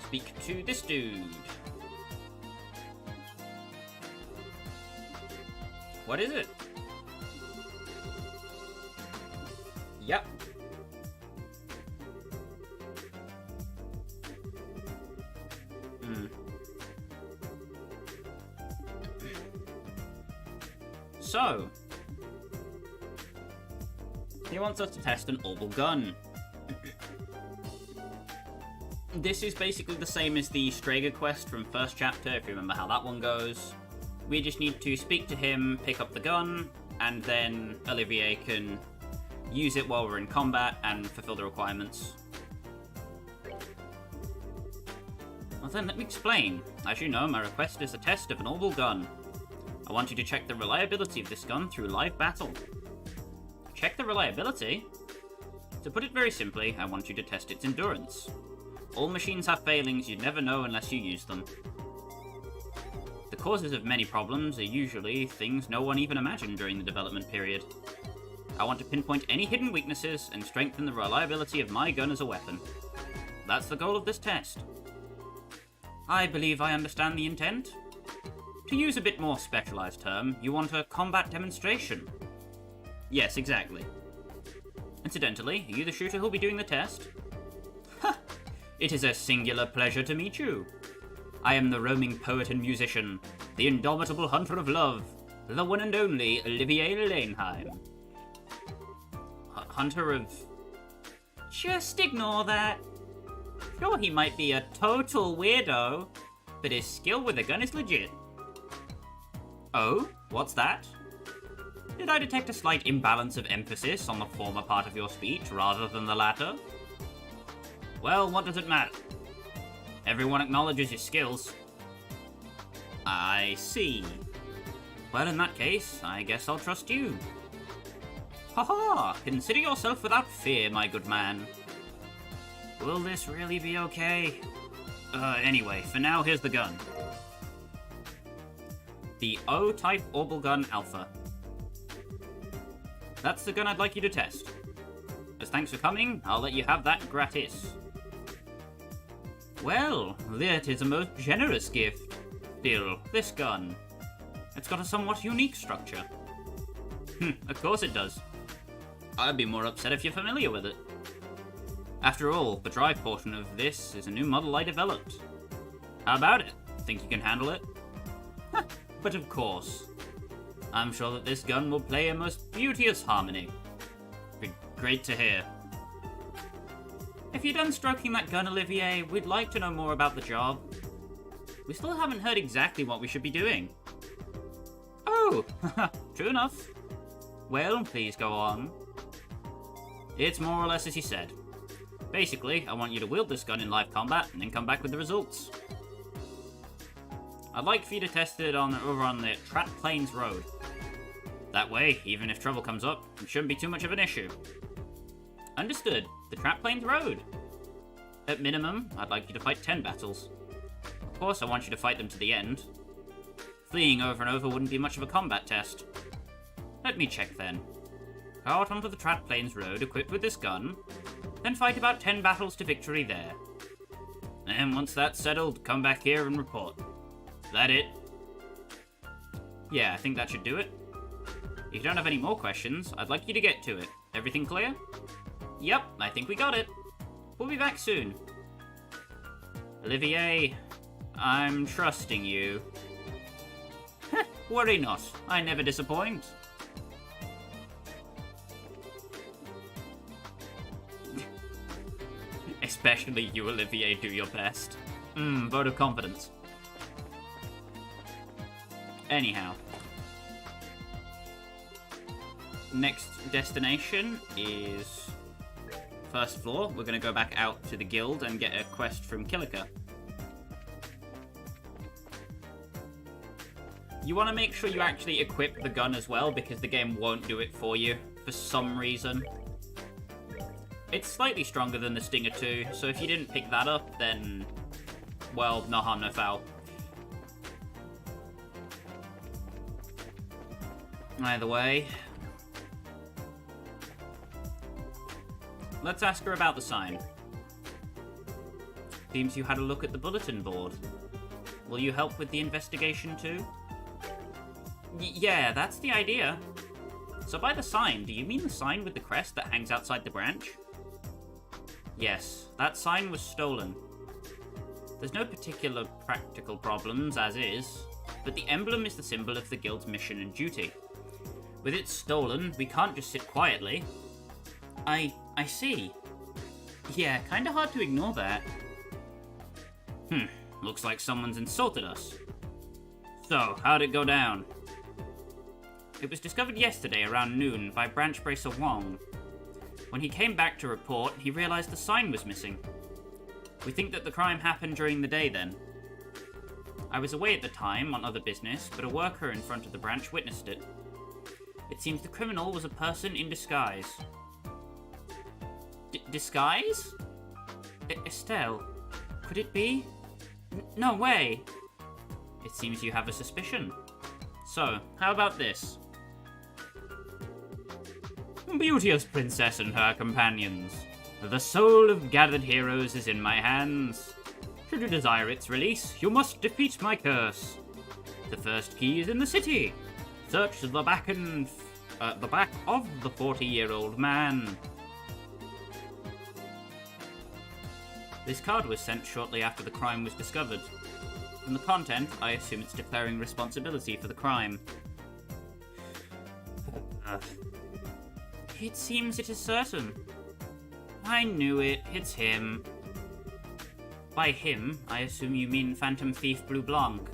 Speak to this dude. What is it? Yep. So, he wants us to test an orbital gun. This is basically the same as the Strega quest from first chapter, if you remember how that one goes. We just need to speak to him, pick up the gun, and then Olivier can use it while we're in combat and fulfill the requirements. Well then, let me explain. As you know, my request is a test of an orbital gun. I want you to check the reliability of this gun through live battle. Check the reliability? To put it very simply, I want you to test its endurance. All machines have failings you'd never know unless you use them. The causes of many problems are usually things no one even imagined during the development period. I want to pinpoint any hidden weaknesses and strengthen the reliability of my gun as a weapon. That's the goal of this test. I believe I understand the intent. To use a bit more specialized term, you want a combat demonstration. Yes, exactly. Incidentally, are you the shooter who'll be doing the test? Ha! It is a singular pleasure to meet you. I am the roaming poet and musician, the indomitable hunter of love, the one and only Olivier Lanheim. Hunter of... Just ignore that. Sure, he might be a total weirdo, but his skill with a gun is legit. Oh, what's that? Did I detect a slight imbalance of emphasis on the former part of your speech rather than the latter? Well, what does it matter? Everyone acknowledges your skills. I see. Well, in that case, I guess I'll trust you. Haha! Consider yourself without fear, my good man. Will this really be okay? Anyway, for now, here's the gun. The O-type Orbital Gun Alpha. That's the gun I'd like you to test. As thanks for coming, I'll let you have that gratis. Well, that is a most generous gift. Still, this gun. It's got a somewhat unique structure. Of course it does. I'd be more upset if you're familiar with it. After all, the drive portion of this is a new model I developed. How about it? Think you can handle it? But of course. I'm sure that this gun will play a most beauteous harmony. Be great to hear. If you're done stroking that gun, Olivier, we'd like to know more about the job. We still haven't heard exactly what we should be doing. Oh, true enough. Well, please go on. It's more or less as you said. Basically, I want you to wield this gun in live combat and then come back with the results. I'd like for you to test it over on the Trap Plains Road. That way, even if trouble comes up, it shouldn't be too much of an issue. Understood. The Trap Plains Road. At minimum, I'd like you to fight 10 battles. Of course, I want you to fight them to the end. Fleeing over and over wouldn't be much of a combat test. Let me check then. Go out onto the Trap Plains Road equipped with this gun, then fight about 10 battles to victory there. And once that's settled, come back here and report. That it? Yeah, I think that should do it. If you don't have any more questions, I'd like you to get to it. Everything clear? Yep, I think we got it. We'll be back soon. Olivier, I'm trusting you. Worry not, I never disappoint. Especially you, Olivier, do your best. Vote of confidence. Anyhow. Next destination is first floor. We're going to go back out to the guild and get a quest from Kilika. You want to make sure you actually equip the gun as well, because the game won't do it for you for some reason. It's slightly stronger than the Stinger 2, so if you didn't pick that up, then, well, no harm, no foul. Either way, let's ask her about the sign. Seems you had a look at the bulletin board. Will you help with the investigation too? Yeah, that's the idea. So by the sign, do you mean the sign with the crest that hangs outside the branch? Yes, that sign was stolen. There's no particular practical problems as is, but the emblem is the symbol of the guild's mission and duty. With it stolen, we can't just sit quietly. I see. Yeah, kinda hard to ignore that. Looks like someone's insulted us. So, how'd it go down? It was discovered yesterday around noon by Branch Bracer Wong. When he came back to report, he realized the sign was missing. We think that the crime happened during the day then. I was away at the time on other business, but a worker in front of the branch witnessed it. It seems the criminal was a person in disguise. Disguise? Estelle, could it be? No way! It seems you have a suspicion. So, how about this? Beauteous princess and her companions. The soul of gathered heroes is in my hands. Should you desire its release, you must defeat my curse. The first key is in the city. Search the back of the 40-year-old man. This card was sent shortly after the crime was discovered. From the content, I assume it's declaring responsibility for the crime. It seems it is certain. I knew it. It's him. By him, I assume you mean Phantom Thief Blue Blanc.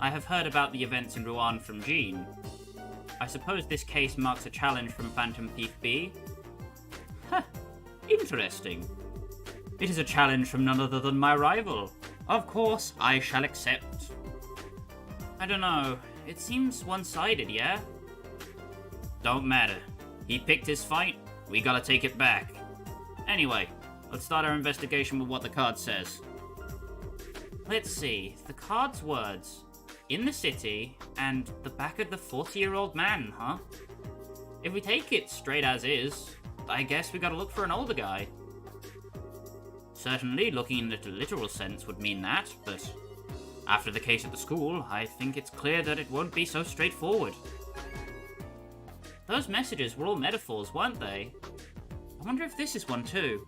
I have heard about the events in Ruan from Jean. I suppose this case marks a challenge from Phantom Thief B? Interesting. It is a challenge from none other than my rival. Of course, I shall accept. I don't know. It seems one-sided, yeah? Don't matter. He picked his fight, we gotta take it back. Anyway, let's start our investigation with what the card says. Let's see. The card's words. In the city, and the back of the 40-year-old man, huh? If we take it straight as is, I guess we gotta look for an older guy. Certainly, looking in the literal sense would mean that, but after the case at the school, I think it's clear that it won't be so straightforward. Those messages were all metaphors, weren't they? I wonder if this is one too.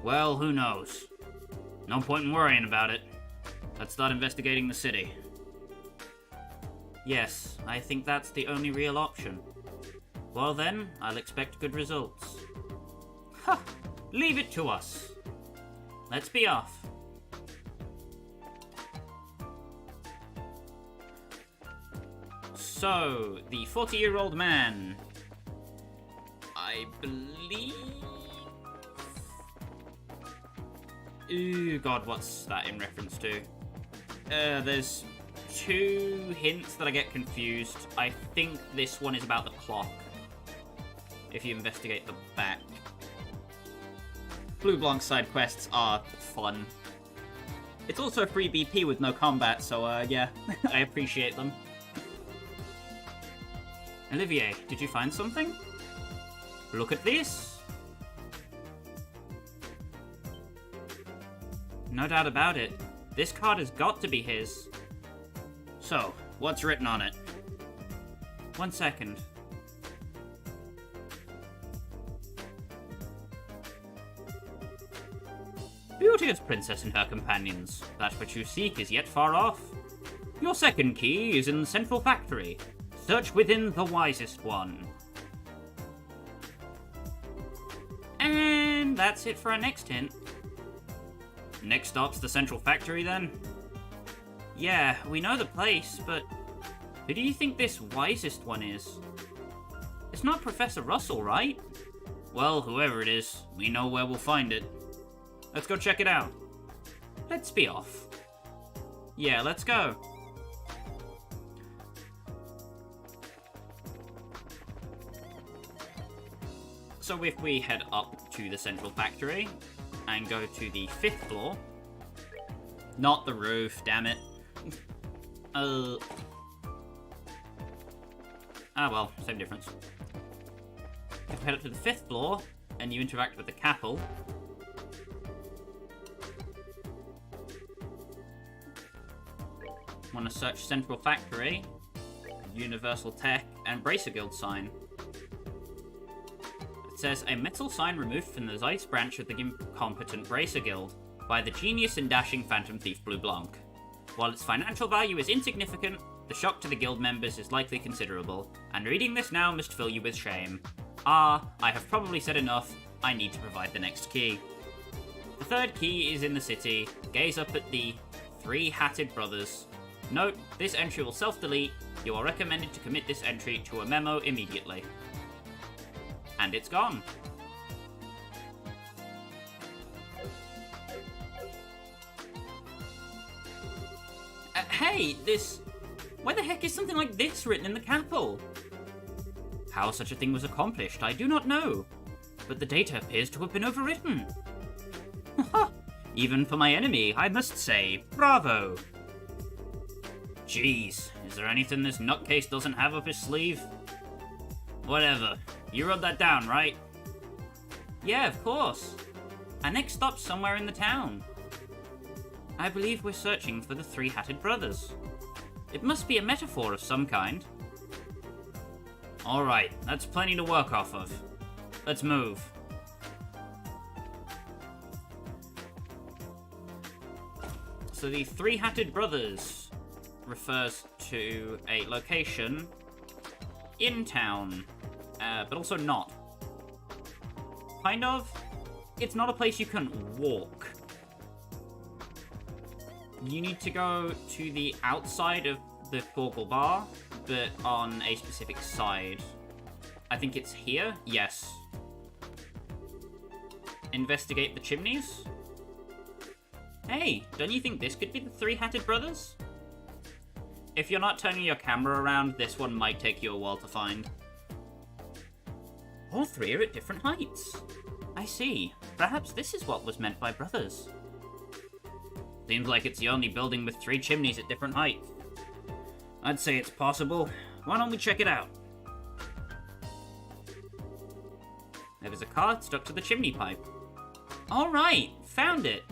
Well, who knows? No point in worrying about it. Let's start investigating the city. Yes, I think that's the only real option. Well then, I'll expect good results. Ha! Leave it to us. Let's be off. So, the 40-year-old man. I believe... Ooh, God, what's that in reference to? There's two hints that I get confused. I think this one is about the clock. If you investigate the back. Blue Blanc side quests are fun. It's also free BP with no combat, so yeah, I appreciate them. Olivier, did you find something? Look at this! No doubt about it. This card has got to be his. So, what's written on it? 1 second. Beauteous princess and her companions. That which you seek is yet far off. Your second key is in the central factory. Search within the wisest one. And that's it for our next hint. Next stop's the central factory then? Yeah, we know the place, but who do you think this wisest one is? It's not Professor Russell, right? Well, whoever it is, we know where we'll find it. Let's go check it out. Let's be off. Yeah, let's go. So if we head up to the central factory and go to the 5th floor, not the roof, damn it. Ah well, same difference. If we head up to the 5th floor and you interact with the Capel, want to search Central Factory, Universal Tech, and Bracer Guild sign. It says, a metal sign removed from the Zeiss branch of the incompetent Bracer Guild by the genius and dashing phantom thief Blue Blanc. While its financial value is insignificant, the shock to the guild members is likely considerable, and reading this now must fill you with shame. I have probably said enough, I need to provide the next key. The third key is in the city. Gaze up at the 3 Hatted Brothers. Note, this entry will self-delete. You are recommended to commit this entry to a memo immediately. And it's gone. Hey, why the heck is something like this written in the Capel? How such a thing was accomplished, I do not know. But the data appears to have been overwritten. Even for my enemy, I must say, bravo. Jeez, is there anything this nutcase doesn't have up his sleeve? Whatever. You wrote that down, right? Yeah, of course. Our next stop's somewhere in the town. I believe we're searching for the 3 Hatted Brothers. It must be a metaphor of some kind. Alright, that's plenty to work off of. Let's move. So the 3 Hatted Brothers refers to a location in town, but also not. Kind of. It's not a place you can walk. You need to go to the outside of the Gorgle Bar, but on a specific side. I think it's here? Yes. Investigate the chimneys? Hey, don't you think this could be the 3 Hatted Brothers? If you're not turning your camera around, this one might take you a while to find. All three are at different heights. I see. Perhaps this is what was meant by brothers. Seems like it's the only building with 3 chimneys at different heights. I'd say it's possible. Why don't we check it out? There was a card stuck to the chimney pipe. Alright, found it.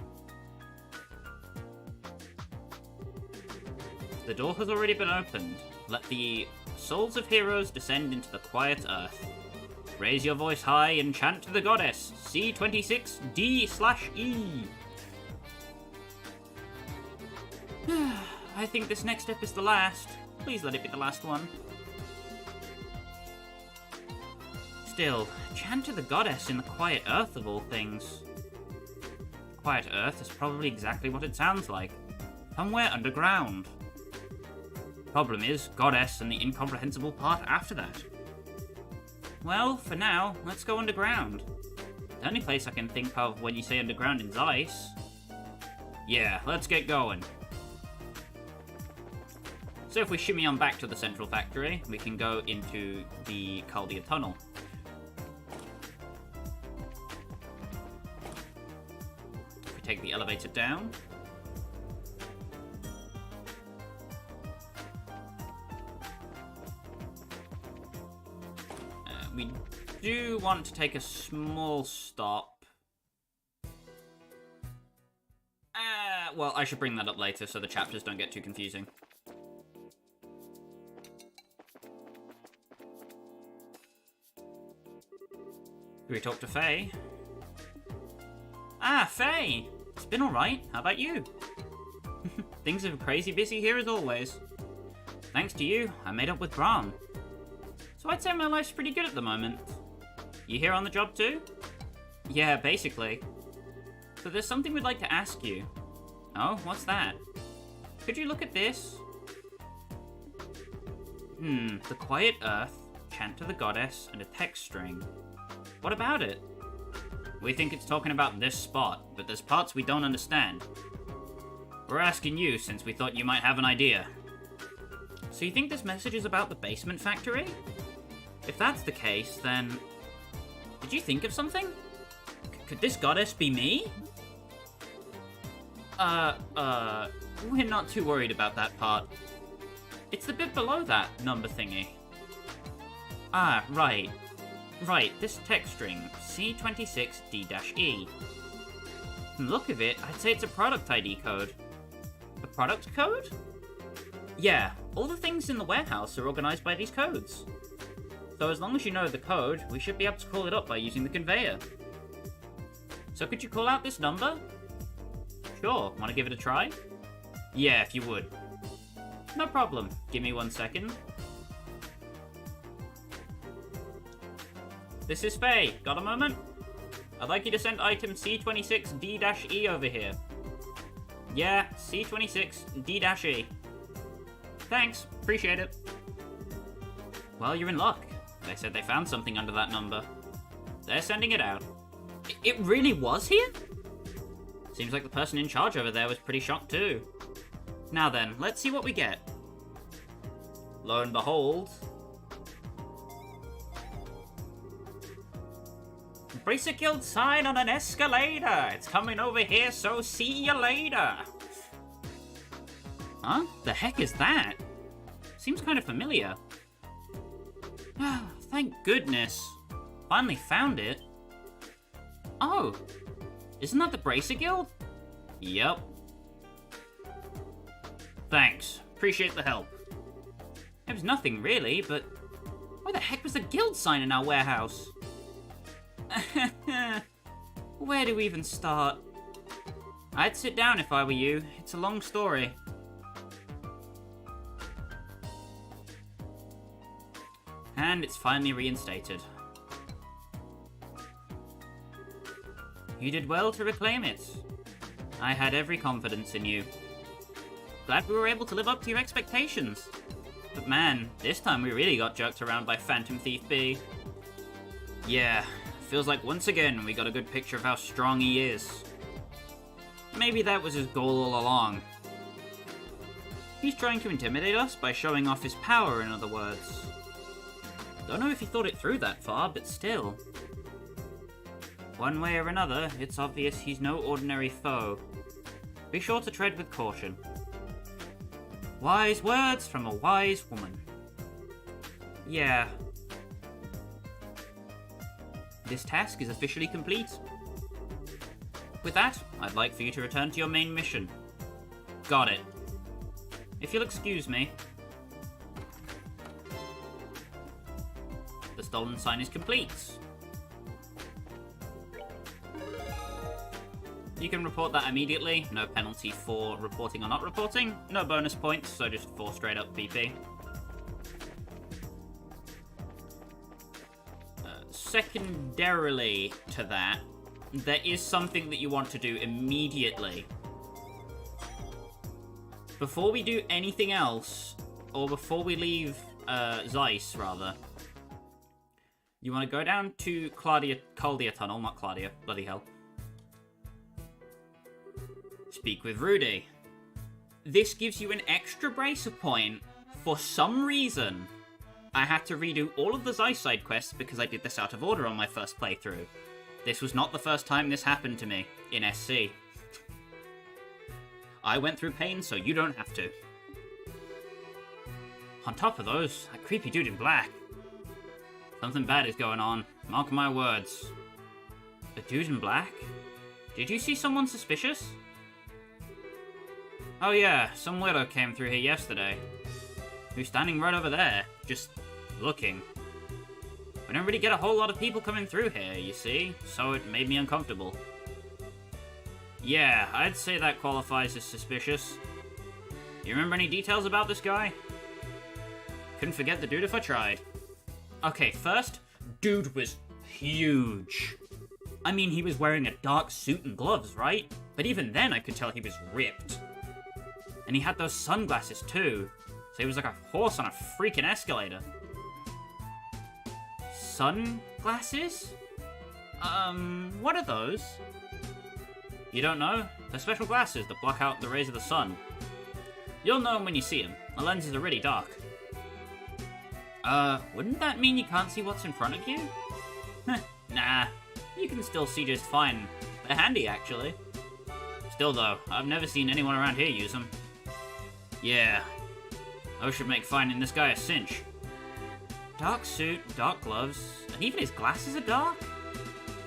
The door has already been opened. Let the souls of heroes descend into the quiet earth. Raise your voice high and chant to the goddess, C26D/E. I think this next step is the last. Please let it be the last one. Still, chant to the goddess in the quiet earth of all things. Quiet earth is probably exactly what it sounds like. Somewhere underground. Problem is, goddess and the incomprehensible part after that. Well, for now, let's go underground. The only place I can think of when you say underground in Zeiss. Yeah, let's get going. So if we shimmy on back to the central factory, we can go into the Caldia tunnel. If we take the elevator down. We do want to take a small stop. Well, I should bring that up later so the chapters don't get too confusing. Do we talk to Faye? Ah, Faye! It's been alright. How about you? Things are crazy busy here as always. Thanks to you, I made up with Ruan. So I'd say my life's pretty good at the moment. You here on the job too? Yeah, basically. So there's something we'd like to ask you. Oh, what's that? Could you look at this? The quiet earth, chant to the goddess, and a text string. What about it? We think it's talking about this spot, but there's parts we don't understand. We're asking you since we thought you might have an idea. So you think this message is about the basement factory? If that's the case, then... Did you think of something? Could this goddess be me? We're not too worried about that part. It's the bit below that number thingy. Ah, right. Right, this text string, C26D-E. From the look of it, I'd say it's a product ID code. A product code? Yeah, all the things in the warehouse are organized by these codes. So as long as you know the code, we should be able to call it up by using the conveyor. So could you call out this number? Sure, want to give it a try? Yeah, if you would. No problem, give me 1 second. This is Faye, got a moment? I'd like you to send item C26D-E over here. Yeah, C26D-E. Thanks, appreciate it. Well, you're in luck. They said they found something under that number. They're sending it out. It really was here? Seems like the person in charge over there was pretty shocked too. Now then, let's see what we get. Lo and behold... Bracer Guild sign on an escalator! It's coming over here, so see you later! Huh? The heck is that? Seems kind of familiar. Thank goodness. Finally found it. Oh, isn't that the Bracer Guild? Yep. Thanks. Appreciate the help. It was nothing really, but why the heck was the guild sign in our warehouse? Where do we even start? I'd sit down if I were you. It's a long story. And it's finally reinstated. You did well to reclaim it. I had every confidence in you. Glad we were able to live up to your expectations. But man, this time we really got jerked around by Phantom Thief B. Yeah, feels like once again we got a good picture of how strong he is. Maybe that was his goal all along. He's trying to intimidate us by showing off his power, in other words. Don't know if he thought it through that far, but still. One way or another, it's obvious he's no ordinary foe. Be sure to tread with caution. Wise words from a wise woman. Yeah. This task is officially complete. With that, I'd like for you to return to your main mission. Got it. If you'll excuse me. The stolen sign is complete. You can report that immediately. No penalty for reporting or not reporting. No bonus points, so just 4 straight up BP. Secondarily to that, there is something that you want to do immediately. Before we do anything else, or before we leave Zeiss, rather, you want to go down to Caldia Tunnel, not Claudia, bloody hell. Speak with Rudy. This gives you an extra bracer point. For some reason, I had to redo all of the Zeiss side quests because I did this out of order on my first playthrough. This was not the first time this happened to me in SC. I went through pain, so you don't have to. On top of those, that creepy dude in black. Something bad is going on, mark my words. A dude in black? Did you see someone suspicious? Oh yeah, some weirdo came through here yesterday. Who's standing right over there, just looking. We don't really get a whole lot of people coming through here, you see, so it made me uncomfortable. Yeah, I'd say that qualifies as suspicious. You remember any details about this guy? Couldn't forget the dude if I tried. Okay, first, dude was huge. I mean, he was wearing a dark suit and gloves, right? But even then, I could tell he was ripped. And he had those sunglasses too, so he was like a horse on a freaking escalator. Sunglasses? What are those? You don't know? They're special glasses that block out the rays of the sun. You'll know them when you see them. The lenses are really dark. Wouldn't that mean you can't see what's in front of you? Nah, you can still see just fine. They're handy, actually. Still though, I've never seen anyone around here use them. Yeah, those should make finding this guy a cinch. Dark suit, dark gloves, and even his glasses are dark?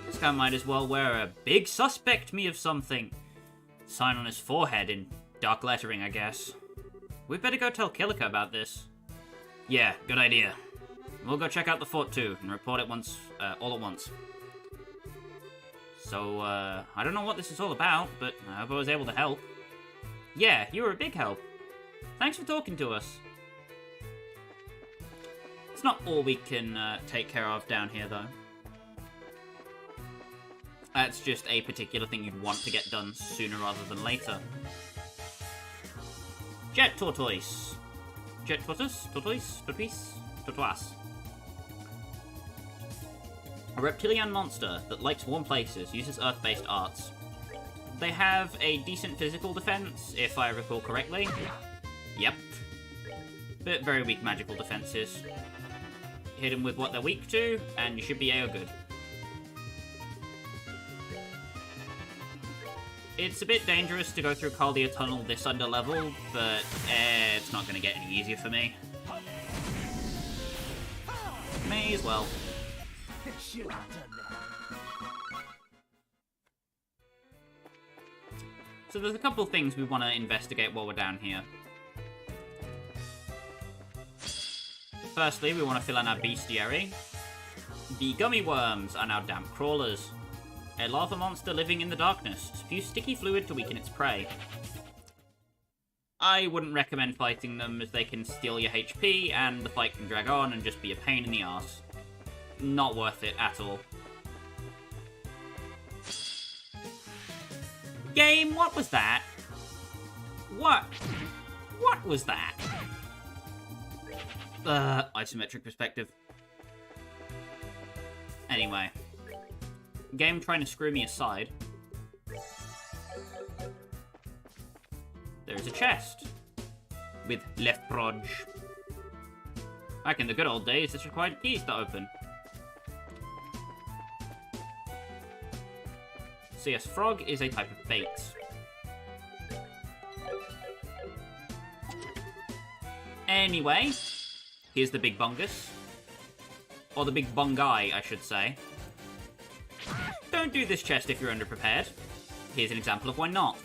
This guy might as well wear a big suspect me of something. Sign on his forehead in dark lettering, I guess. We'd better go tell Killica about this. Yeah, good idea. We'll go check out the fort too, and report it all at once. So, I don't know what this is all about, but I hope I was able to help. Yeah, you were a big help. Thanks for talking to us. It's not all we can take care of down here, though. That's just a particular thing you'd want to get done sooner rather than later. Jet tortoise. Jet tortoise? Tortoise? Tortoise? Tortoise. A reptilian monster that likes warm places, uses earth-based arts. They have a decent physical defense, if I recall correctly. Yep. But very weak magical defenses. Hit them with what they're weak to, and you should be good. It's a bit dangerous to go through Caldia Tunnel this under level, but it's not going to get any easier for me. May as well. So there's a couple of things we want to investigate while we're down here. Firstly, we want to fill in our bestiary. The gummy worms are now damp crawlers. A lava monster living in the darkness spews sticky fluid to weaken its prey. I wouldn't recommend fighting them as they can steal your HP and the fight can drag on and just be a pain in the arse. Not worth it at all. Game, what was that? What? What was that? Isometric perspective. Anyway. Game trying to screw me aside. There's a chest. with left proj. Back in the good old days, this required keys to open. So yes, frog is a type of bait. Anyway, here's the big bungus. Or the big bungai, I should say. Don't do this chest if you're underprepared. Here's an example of why not.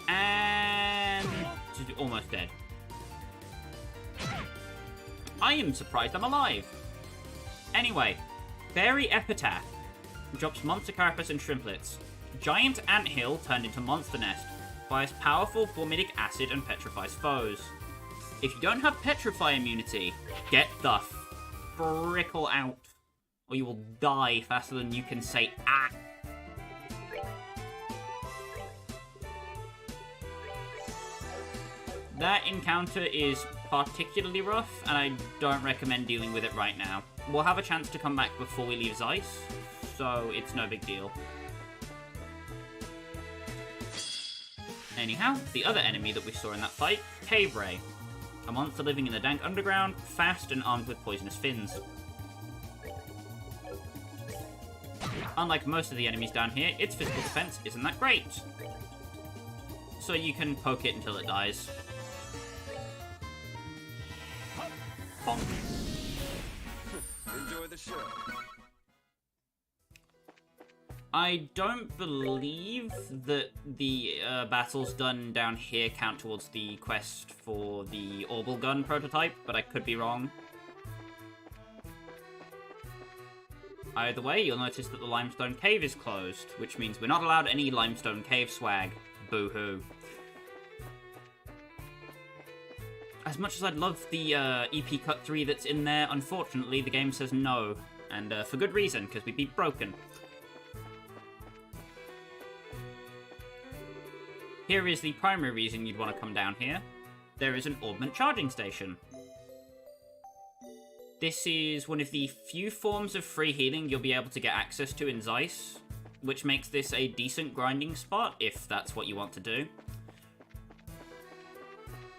And almost dead. I am surprised I'm alive. Anyway, Berry Epitaph drops monster carapace and shrimplets. Giant anthill turned into monster nest. Fires powerful formitic acid and petrifies foes. If you don't have petrify immunity, get the frickle out, or you will die faster than you can say ah. That encounter is particularly rough, and I don't recommend dealing with it right now. We'll have a chance to come back before we leave Zeiss, so it's no big deal. Anyhow, the other enemy that we saw in that fight, Cave Ray. A monster living in the dank underground, fast and armed with poisonous fins. Unlike most of the enemies down here, its physical defense isn't that great. So you can poke it until it dies. Bonk. Enjoy the show. I don't believe that the battles done down here count towards the quest for the orbital gun prototype, but I could be wrong. Either way, you'll notice that the limestone cave is closed, which means we're not allowed any limestone cave swag. Boo-hoo. As much as I'd love the EP Cut 3 that's in there, unfortunately the game says no. And for good reason, because we'd be broken. Here is the primary reason you'd want to come down here. There is an augment charging station. This is one of the few forms of free healing you'll be able to get access to in Zeiss, which makes this a decent grinding spot, if that's what you want to do.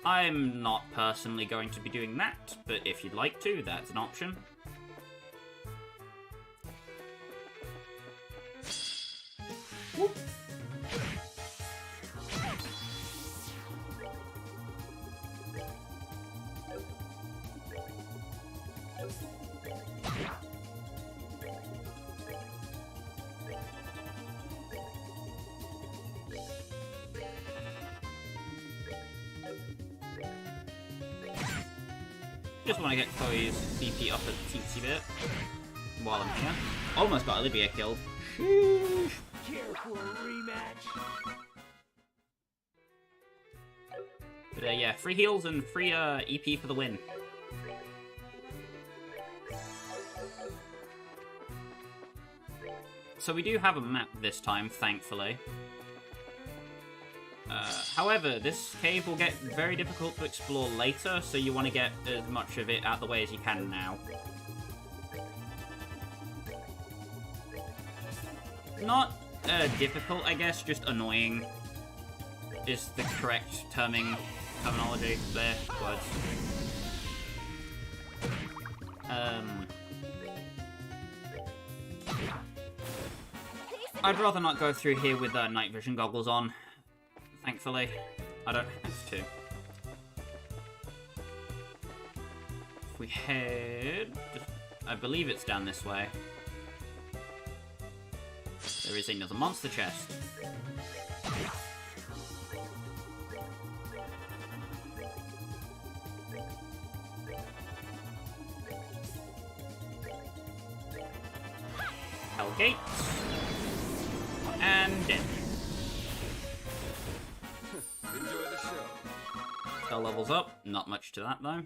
I'm not personally going to be doing that, but if you'd like to, that's an option. Whoop. Just want to get Chloe's BP up a teensy bit while I'm here. Almost got Olivia killed. Sheesh. Care for a rematch? But yeah, free heals and free EP for the win. So we do have a map this time, thankfully. However, this cave will get very difficult to explore later, so you want to get as much of it out of the way as you can now. Not difficult, I guess, just annoying is the correct terminology there. Words. I'd rather not go through here with night vision goggles on. Thankfully, I don't have to. If we head... I believe it's down this way. There is another monster chest. Hellgate. And dead. Enjoy the show. Spell levels up. Not much to that, though.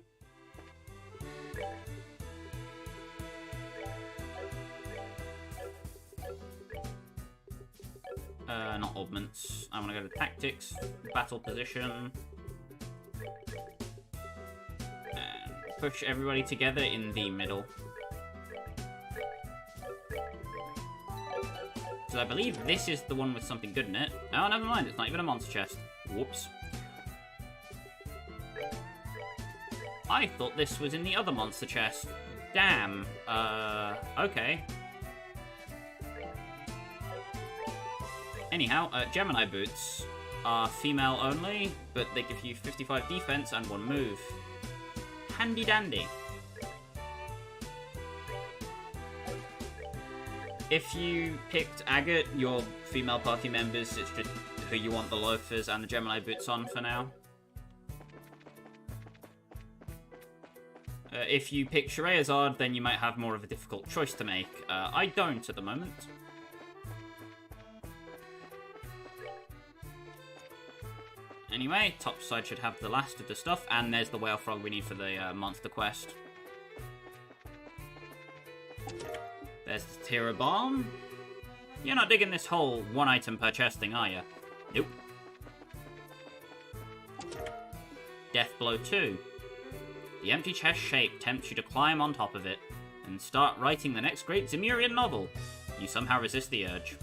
Not augments. I want to go to tactics, battle position, and push everybody together in the middle. So I believe this is the one with something good in it. Oh, never mind, it's not even a monster chest. Whoops. I thought this was in the other monster chest. Damn. Okay. Anyhow, Gemini boots are female only, but they give you 55 defense and 1 move. Handy dandy. If you picked Agate, your female party members, it's just who you want the loafers and the Gemini boots on for now. If you pick Scheherazade, then you might have more of a difficult choice to make. I don't at the moment. Anyway, top side should have the last of the stuff, and there's the whale frog we need for the monster quest. There's the Tira Bomb. You're not digging this whole 1 item per chest thing, are you? Nope. Death Blow 2. The empty chest shape tempts you to climb on top of it and start writing the next great Zemurian novel. You somehow resist the urge.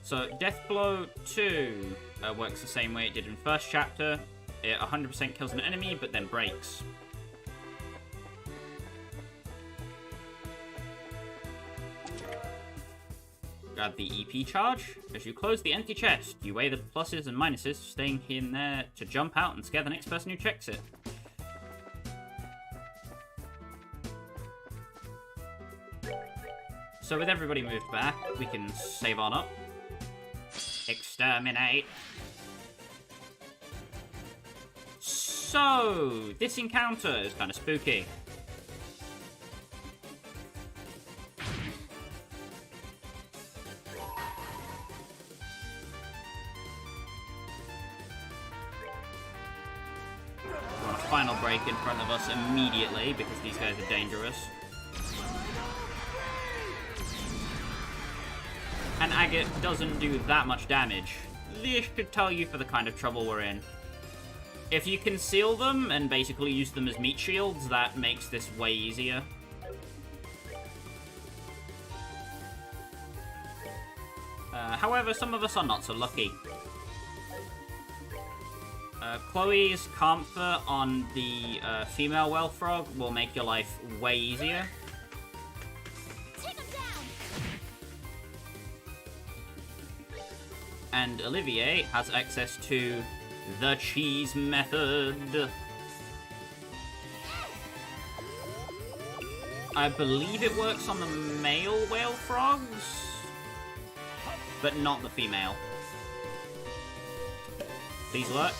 So, Death Blow 2 works the same way it did in first chapter. It 100% kills an enemy, but then breaks. Grab the EP charge. As you close the empty chest, you weigh the pluses and minuses, staying in there to jump out and scare the next person who checks it. So with everybody moved back, we can save on up. Exterminate. So, this encounter is kind of spooky. Final break in front of us immediately because these guys are dangerous. And Agate doesn't do that much damage. This should tell you for the kind of trouble we're in. If you conceal them and basically use them as meat shields, that makes this way easier. However, some of us are not so lucky. Chloe's Comfort on the female whale frog will make your life way easier. Take 'em down. And Olivier has access to the cheese method. I believe it works on the male whale frogs, but not the female. Please work.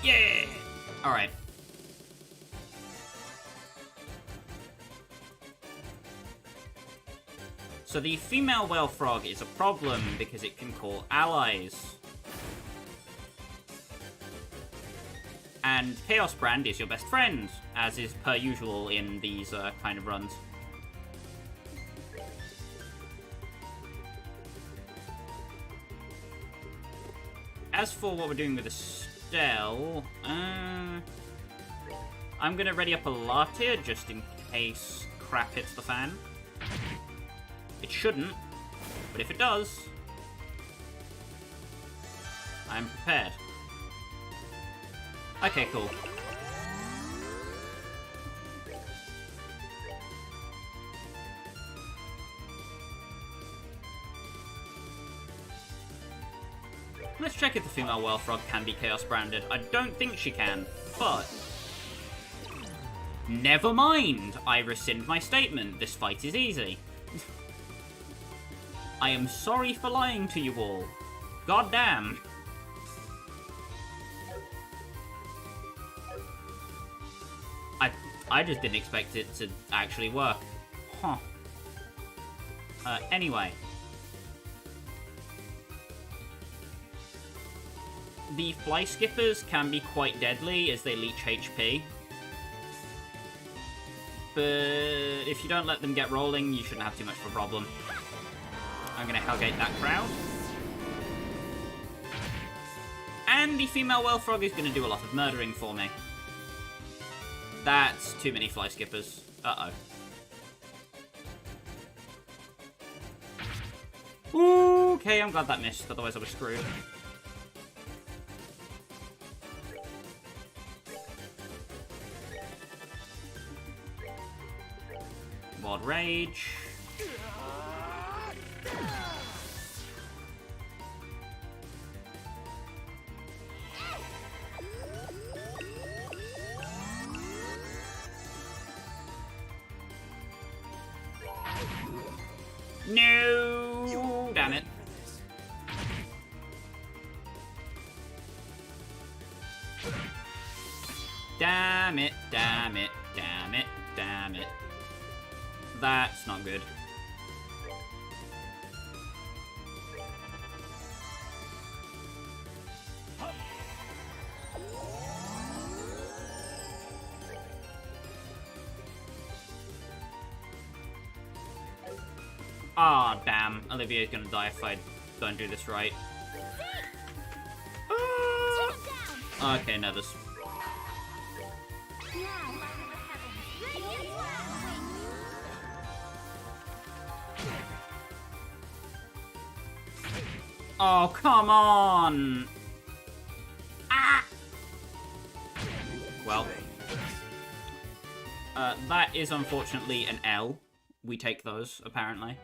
Yeah! Alright. So the female whale frog is a problem because it can call allies. And Chaos Brand is your best friend, as is per usual in these kind of runs. As for what we're doing with Estelle, I'm gonna ready up a latte just in case crap hits the fan. It shouldn't, but if it does, I'm prepared. Okay, cool. Let's check if the female whale frog can be Chaos Branded. I don't think she can, but... Never mind! I rescind my statement. This fight is easy. I am sorry for lying to you all. God damn. I just didn't expect it to actually work. Huh. Anyway. The fly skippers can be quite deadly as they leech HP. But if you don't let them get rolling, you shouldn't have too much of a problem. I'm gonna Hellgate that crowd. And the female whale frog is gonna do a lot of murdering for me. That's too many fly skippers. Uh-oh. Okay, I'm glad that missed, otherwise I was screwed. Wild Rage. No! Damn it. Damn it, damn it, damn it, damn it. That's not good. Ah, oh, damn. Olivia's gonna die if I don't do this right. Okay, no, this... Oh, come on! Ah! Well. That is unfortunately an L. We take those, apparently.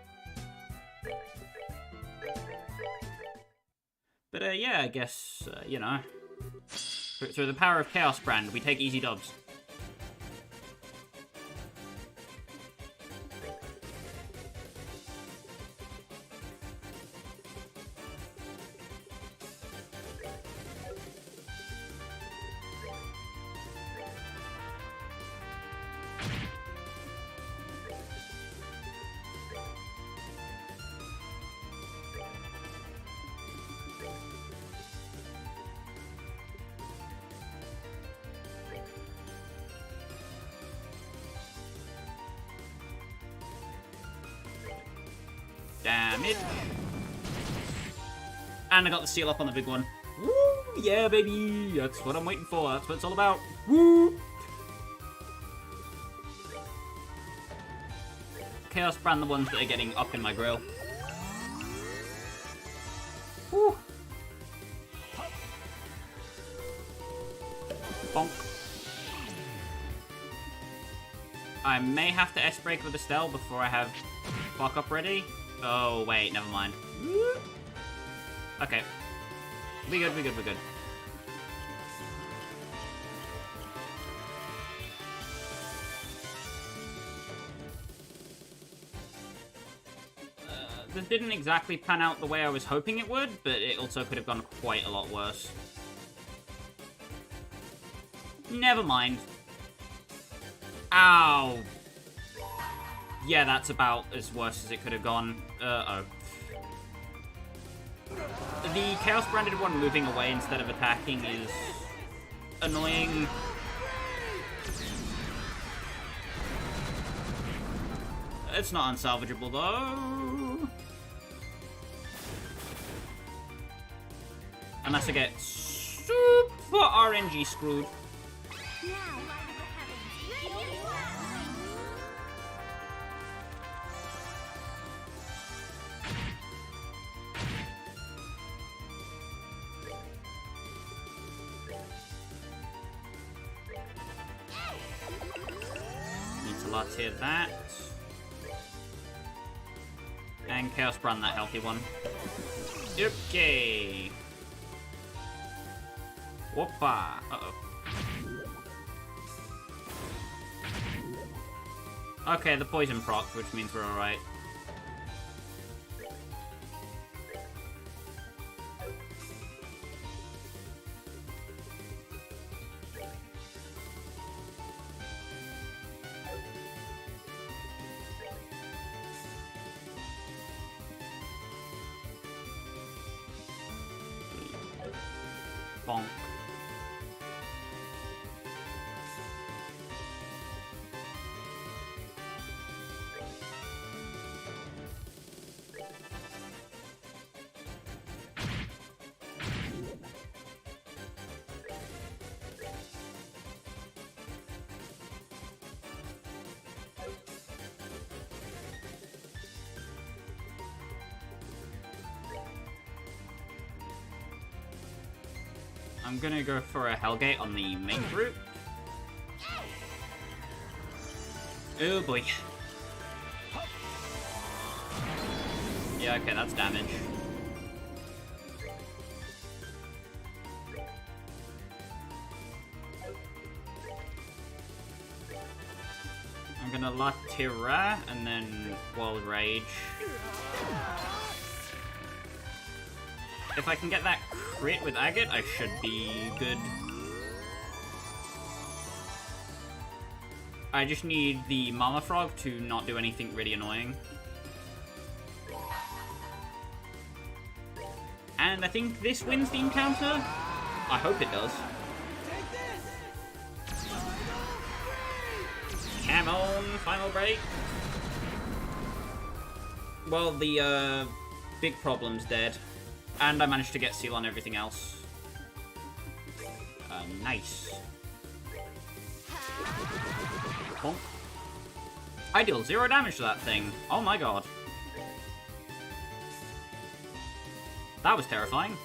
But, yeah, I guess, you know. Through the power of Chaos Brand, we take easy dubs. Damage. And I got the seal up on the big one. Woo! Yeah, baby! That's what I'm waiting for. That's what it's all about. Woo! Chaos Brand the ones that are getting up in my grill. Woo! Bonk. I may have to S-break with Estelle before I have Fuck Up ready. Oh, wait, never mind. Okay. We good, we good, we good. This didn't exactly pan out the way I was hoping it would, but it also could have gone quite a lot worse. Never mind. Ow. Yeah, that's about as worse as it could have gone. Uh-oh. The Chaos Branded one moving away instead of attacking is annoying. It's not unsalvageable, though. Unless I get super RNG screwed. Here that. And Chaos Brand that healthy one. Okay. Whoppa. Uh-oh. Okay, the poison proc, which means we're alright. Bonk. I'm gonna go for a Hellgate on the main route. Oh boy. Yeah, okay, that's damage. I'm gonna La Tira and then Wild Rage. If I can get that crit with Agate, I should be good. I just need the Mama Frog to not do anything really annoying. And I think this wins the encounter. I hope it does. Come on, final break. Well, the big problem's dead. And I managed to get seal on everything else. Nice. Bonk. I deal 0 damage to that thing. Oh my god. That was terrifying.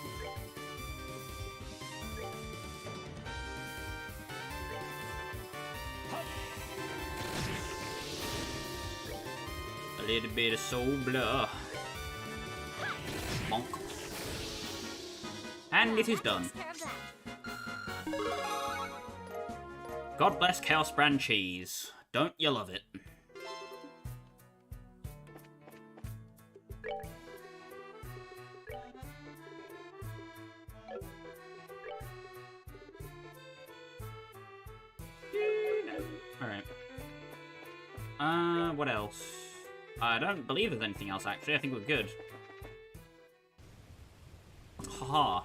A little bit of soul blur. Bonk. And it is done. God bless Chaos Brand Cheese. Don't you love it? Alright. What else? I don't believe there's anything else, actually. I think we're good. Haha.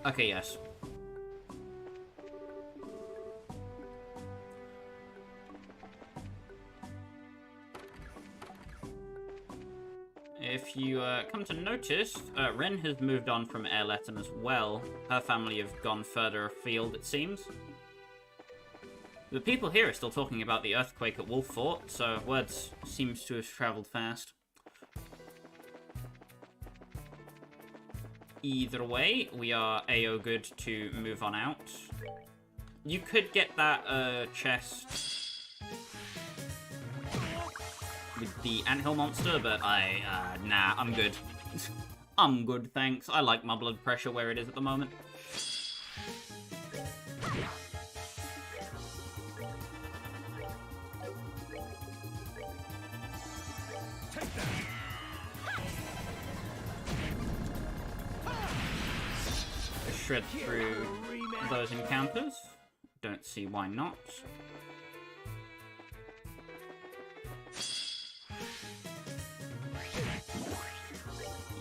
Okay, yes. If you come to notice, Ren has moved on from Airleton as well. Her family have gone further afield, it seems. The people here are still talking about the earthquake at Wolf Fort, so words seems to have travelled fast. Either way, we are AO good to move on out. You could get that chest with the anthill monster, but nah, I'm good. I'm good, thanks. I like my blood pressure where it is at the moment. Shred through those encounters. Don't see why not.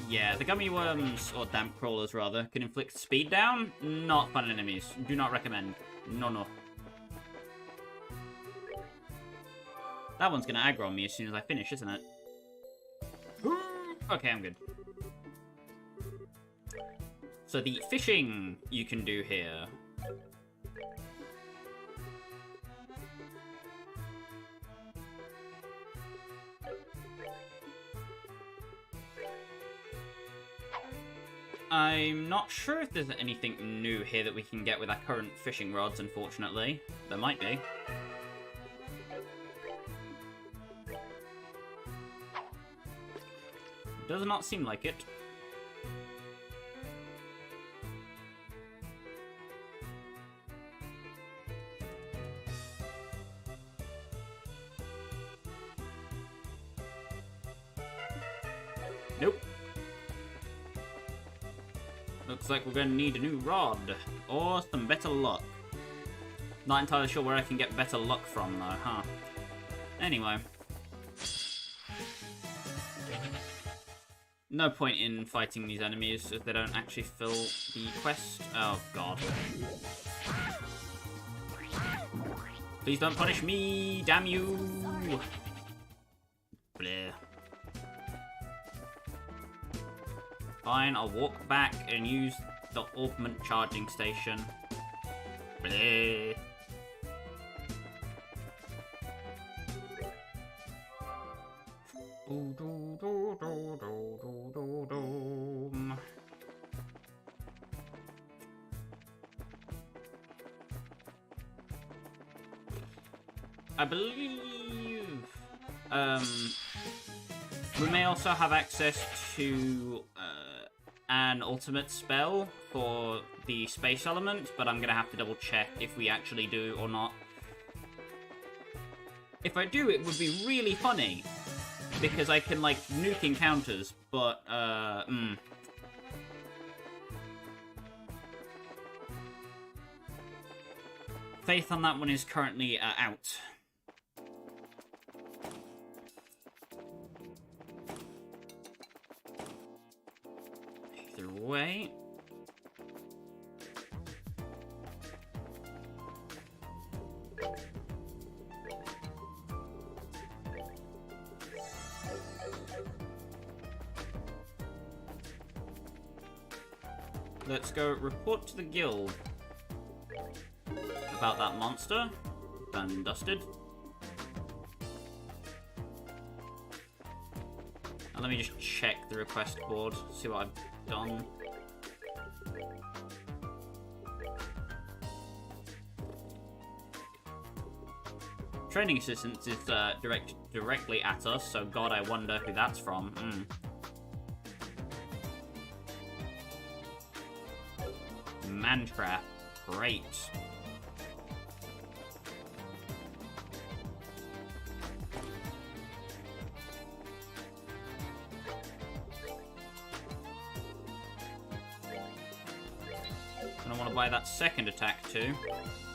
Yeah, the gummy worms, or damp crawlers rather, can inflict speed down. Not fun enemies. Do not recommend. No, no. That one's gonna aggro on me as soon as I finish, isn't it? Okay, I'm good. So the fishing you can do here. I'm not sure if there's anything new here that we can get with our current fishing rods, unfortunately. There might be. Does not seem like it. Nope. Looks like we're gonna need a new rod. Or some better luck. Not entirely sure where I can get better luck from though, huh? Anyway. No point in fighting these enemies if they don't actually fill the quest. Oh god. Please don't punish me, damn you! Bleh. Fine, I'll walk back and use the augment charging station. Bleh. I believe we may also have access to an ultimate spell for the space element, but I'm gonna have to double check if we actually do or not. If I do, it would be really funny, because I can, like, nuke encounters, but, Faith on that one is currently out. Either way. Let's go report to the guild about that monster. Done and dusted. And let me just check the request board, see what I've done. Training assistance is directly at us, so God, I wonder who that's from. Mantrap. Great. And I want to buy that second attack too.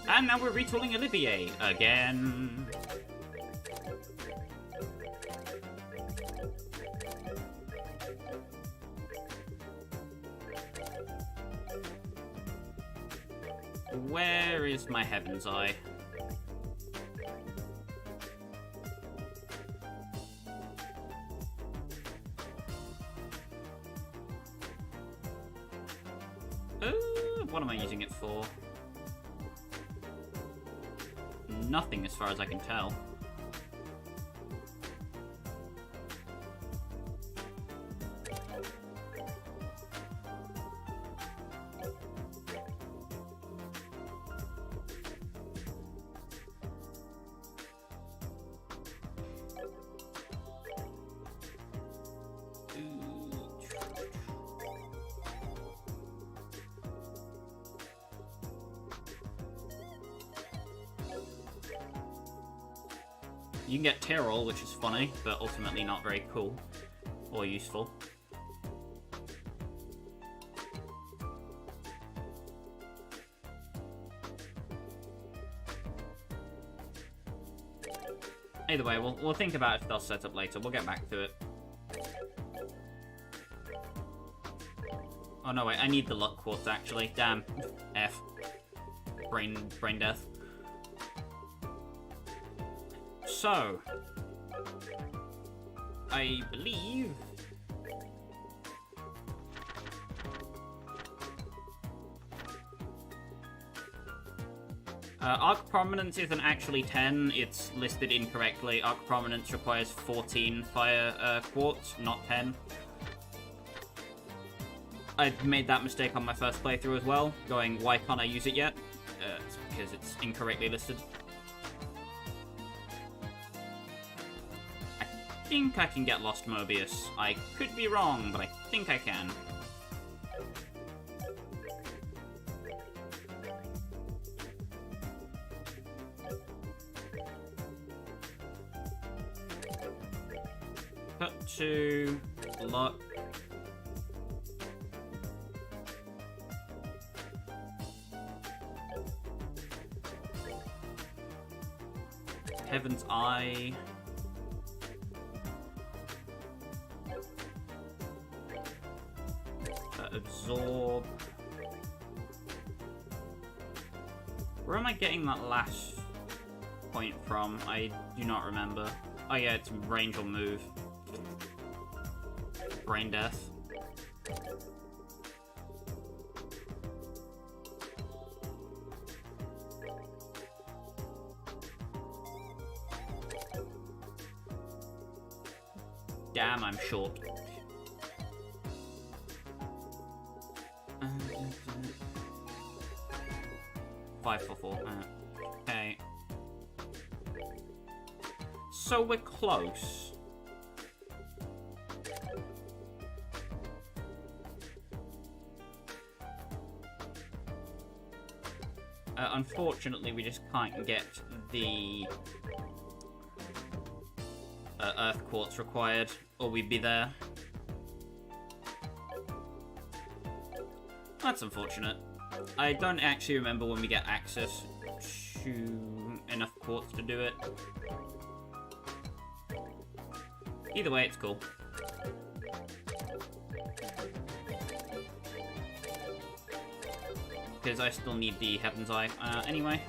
And now we're retooling Olivier again. Where is my Heaven's Eye? What am I using it for? Nothing as far as I can tell. You can get Tyrol, which is funny, but ultimately not very cool or useful. Either way, we'll think about if they'll set up later. We'll get back to it. Oh no, wait, I need the luck quartz actually. Damn. F. Brain death. So, I believe Arc Prominence isn't actually 10, it's listed incorrectly. Arc Prominence requires 14 fire quartz, not 10. I made that mistake on my first playthrough as well, going, why can't I use it yet? It's because it's incorrectly listed. I think I can get Lost Mobius. I could be wrong, but I think I can. Cut to luck. Heaven's Eye. Absorb. Where am I getting that last point from? I do not remember. Oh yeah, it's range or move. Brain death. Damn, I'm short. 5 for 4. Okay. So we're close. Unfortunately, we just can't get the earth quartz required, or we'd be there. That's unfortunate. I don't actually remember when we get access to enough quartz to do it. Either way, it's cool. Because I still need the Heaven's Eye anyway.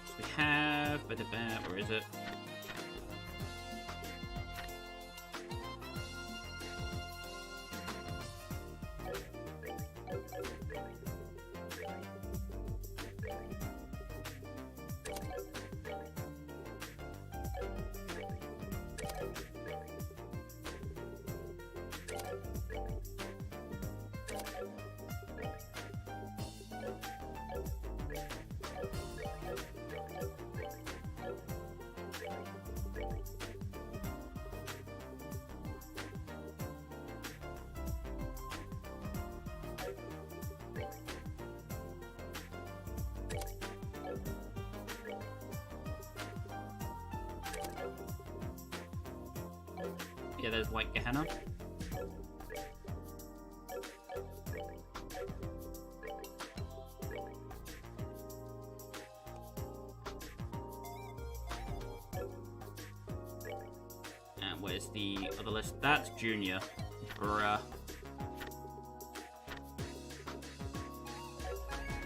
So we have... Where is it? Yeah, there's White Gehenna. And where's the other list? That's Junior. Bruh.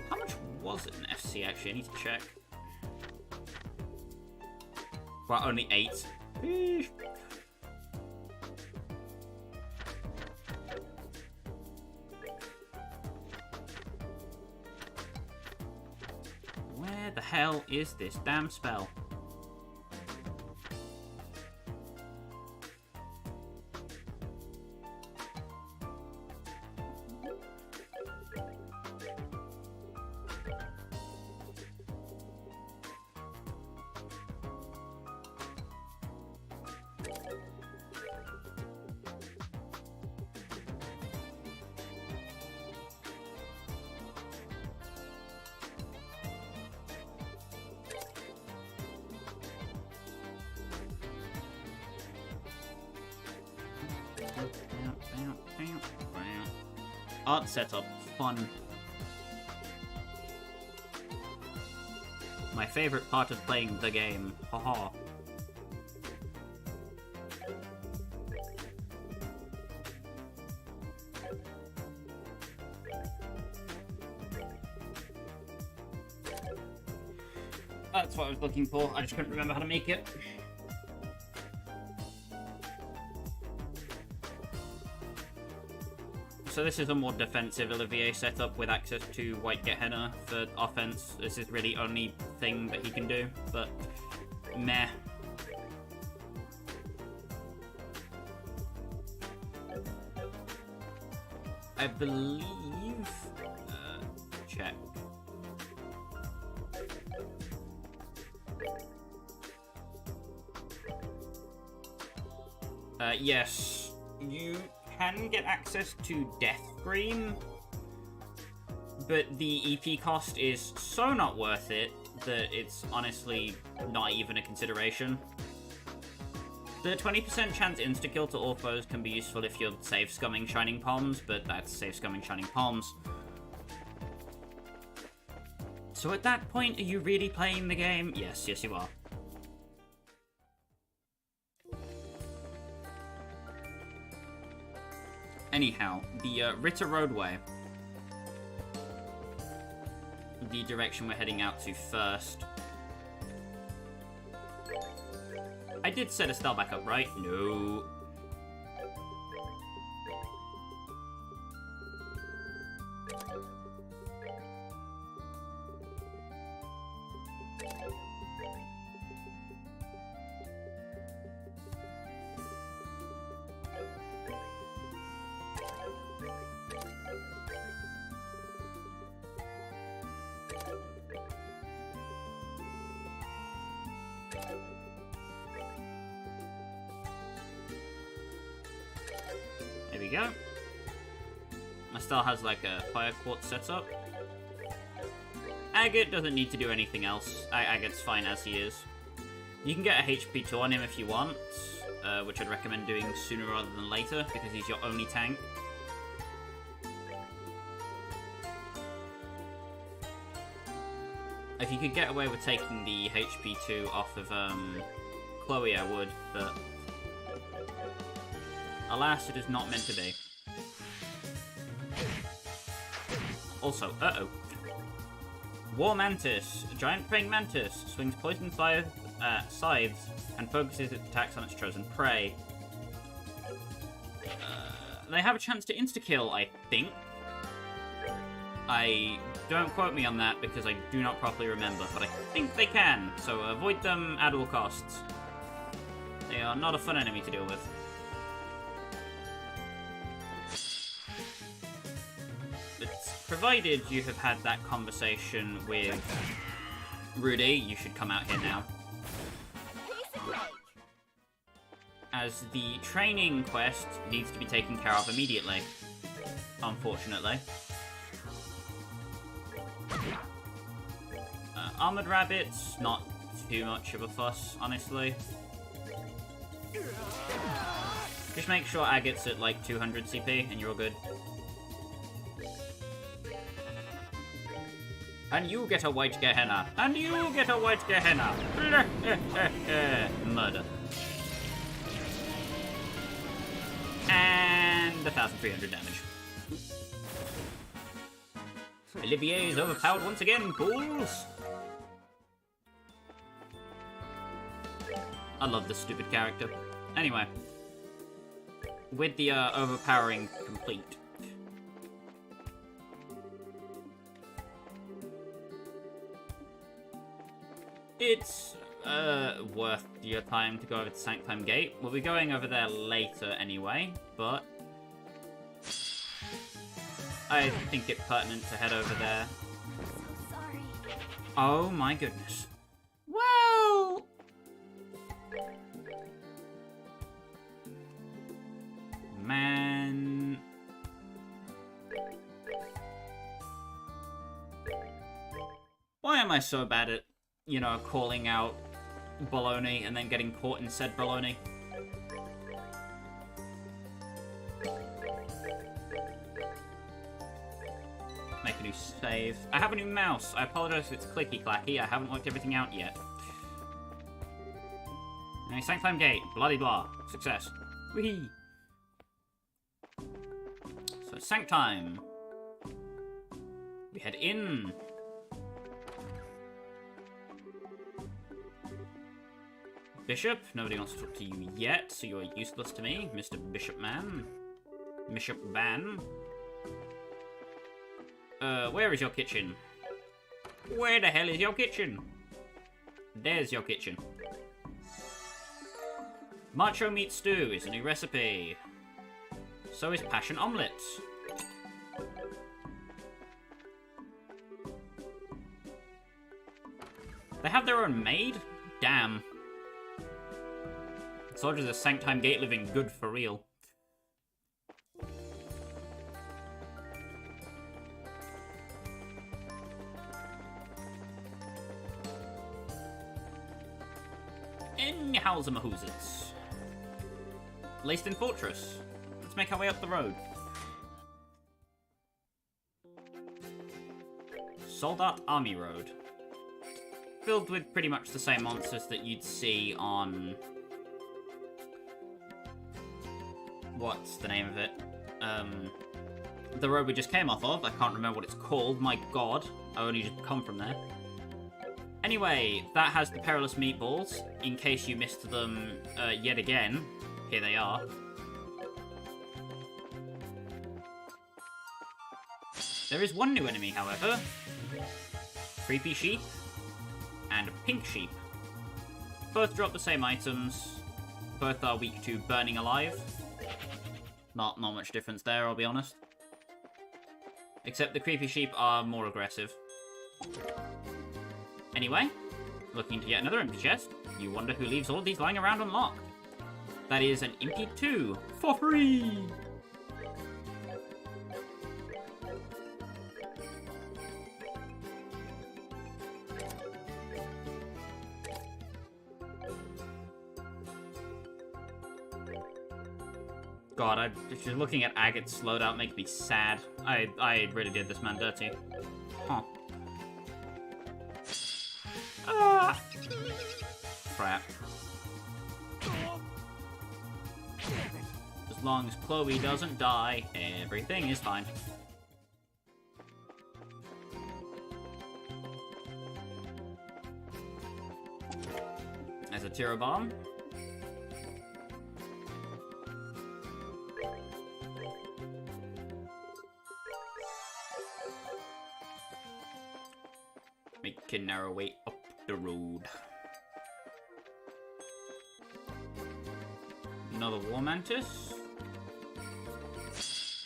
How much was it in FC, actually? I need to check. Well, only 8. Eesh. Where the hell is this damn spell? Art setup, fun. My favorite part of playing the game, haha. That's what I was looking for, I just couldn't remember how to make it. So this is a more defensive Olivier setup with access to White Gehenna for offense. This is really only thing that he can do, but meh. I believe... check. Yes, you can get access to Death Green, but the EP cost is so not worth it that it's honestly not even a consideration. The 20% chance insta-kill to all foes can be useful if you're safe scumming Shining Palms, but that's safe scumming Shining Palms. So at that point, are you really playing the game? Yes, yes you are. Anyhow, the Ritter Roadway, the direction we're heading out to first. I did set a style back up, right? No. go. It still has like a fire quartz setup. Agate doesn't need to do anything else. Agate's fine as he is. You can get a HP 2 on him if you want, which I'd recommend doing sooner rather than later, because he's your only tank. If you could get away with taking the HP 2 off of Chloe, I would, but alas, it is not meant to be. Also, War Mantis. A giant praying mantis swings poison scythes and focuses its attacks on its chosen prey. They have a chance to insta-kill, I think. Don't quote me on that because I do not properly remember, but I think they can, so avoid them at all costs. They are not a fun enemy to deal with. But provided you have had that conversation with Rudy, you should come out here now. As the training quest needs to be taken care of immediately, unfortunately. Armored rabbits, not too much of a fuss, honestly. Just make sure Agate's at like 200 CP and you're all good. And you get a white Gehenna. And you get a white Gehenna. Murder. And 1,300 damage. Olivier is overpowered once again, fools! I love this stupid character. Anyway. With the overpowering complete. It's worth your time to go over to Sanctum Gate. We'll be going over there later anyway, but I think it's pertinent to head over there. I'm so sorry. Oh my goodness. Well, man. Why am I so bad at, you know, calling out baloney and then getting caught in said baloney? Make a new save. I have a new mouse. I apologize if it's clicky-clacky. I haven't worked everything out yet. Anyway, Sanctum Gate. Blah-de-blah. Success. Whee! So, Sanctime. We head in. Bishop, nobody wants to talk to you yet, so you're useless to me, Mr. Bishop Man. Bishop Van. Where is your kitchen? Where the hell is your kitchen? There's your kitchen. Macho meat stew is a new recipe. So is passion omelets. They have their own maid? Damn. Soldiers of Sanctum Gate living good for real. In Howzamahoozits. Laced Fortress. Let's make our way up the road. Soldat Army Road. Filled with pretty much the same monsters that you'd see on... What's the name of it? The road we just came off of. I can't remember what it's called. My god. I only just come from there. Anyway, that has the Perilous Meatballs. In case you missed them yet again. Here they are. There is one new enemy, however. Creepy Sheep and Pink Sheep. Both drop the same items. Both are weak to burning alive. Not much difference there, I'll be honest. Except the Creepy Sheep are more aggressive. Anyway, looking to get another empty chest, you wonder who leaves all of these lying around unlocked. That is an Impy 2 for free! God, just looking at agates loadout makes me sad. I really did this man dirty. Huh. Ah! Crap. As long as Chloe doesn't die, everything is fine. There's a Tiro bomb. Making our way up the road. Another war mantis.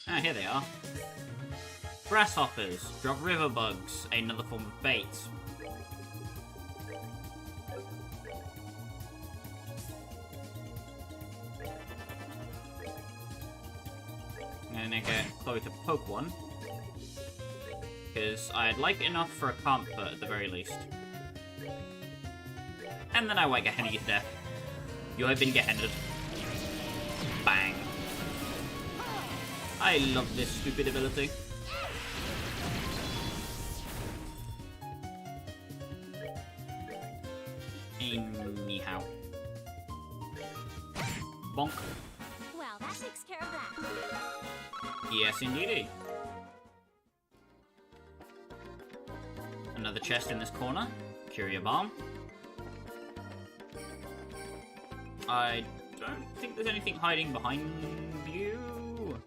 Ah, here they are. Grasshoppers. Drop river bugs. Another form of bait. I'm gonna get Chloe to poke one. Because I'd like enough for a comfort at the very least. And then I won't get you to death. You have been gehended. Bang. I love this stupid ability. Anyhow. Bonk. Well, that takes care of that. Yes, indeedy. Another chest in this corner. Curia bomb. I don't think there's anything hiding behind you.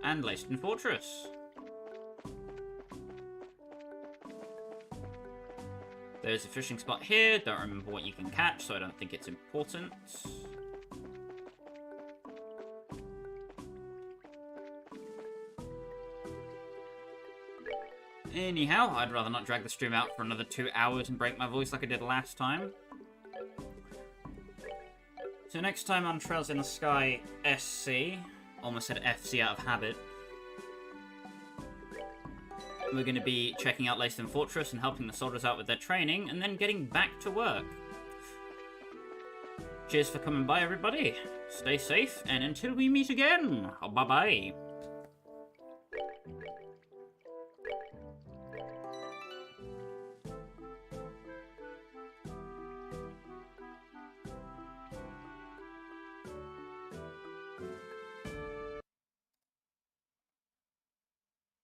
And Leyston Fortress. There's a fishing spot here. Don't remember what you can catch, so I don't think it's important. Anyhow, I'd rather not drag the stream out for another 2 hours and break my voice like I did last time. So next time on Trails in the Sky SC, almost said FC out of habit, we're going to be checking out Leyston Fortress and helping the soldiers out with their training, and then getting back to work. Cheers for coming by, everybody. Stay safe, and until we meet again, bye-bye.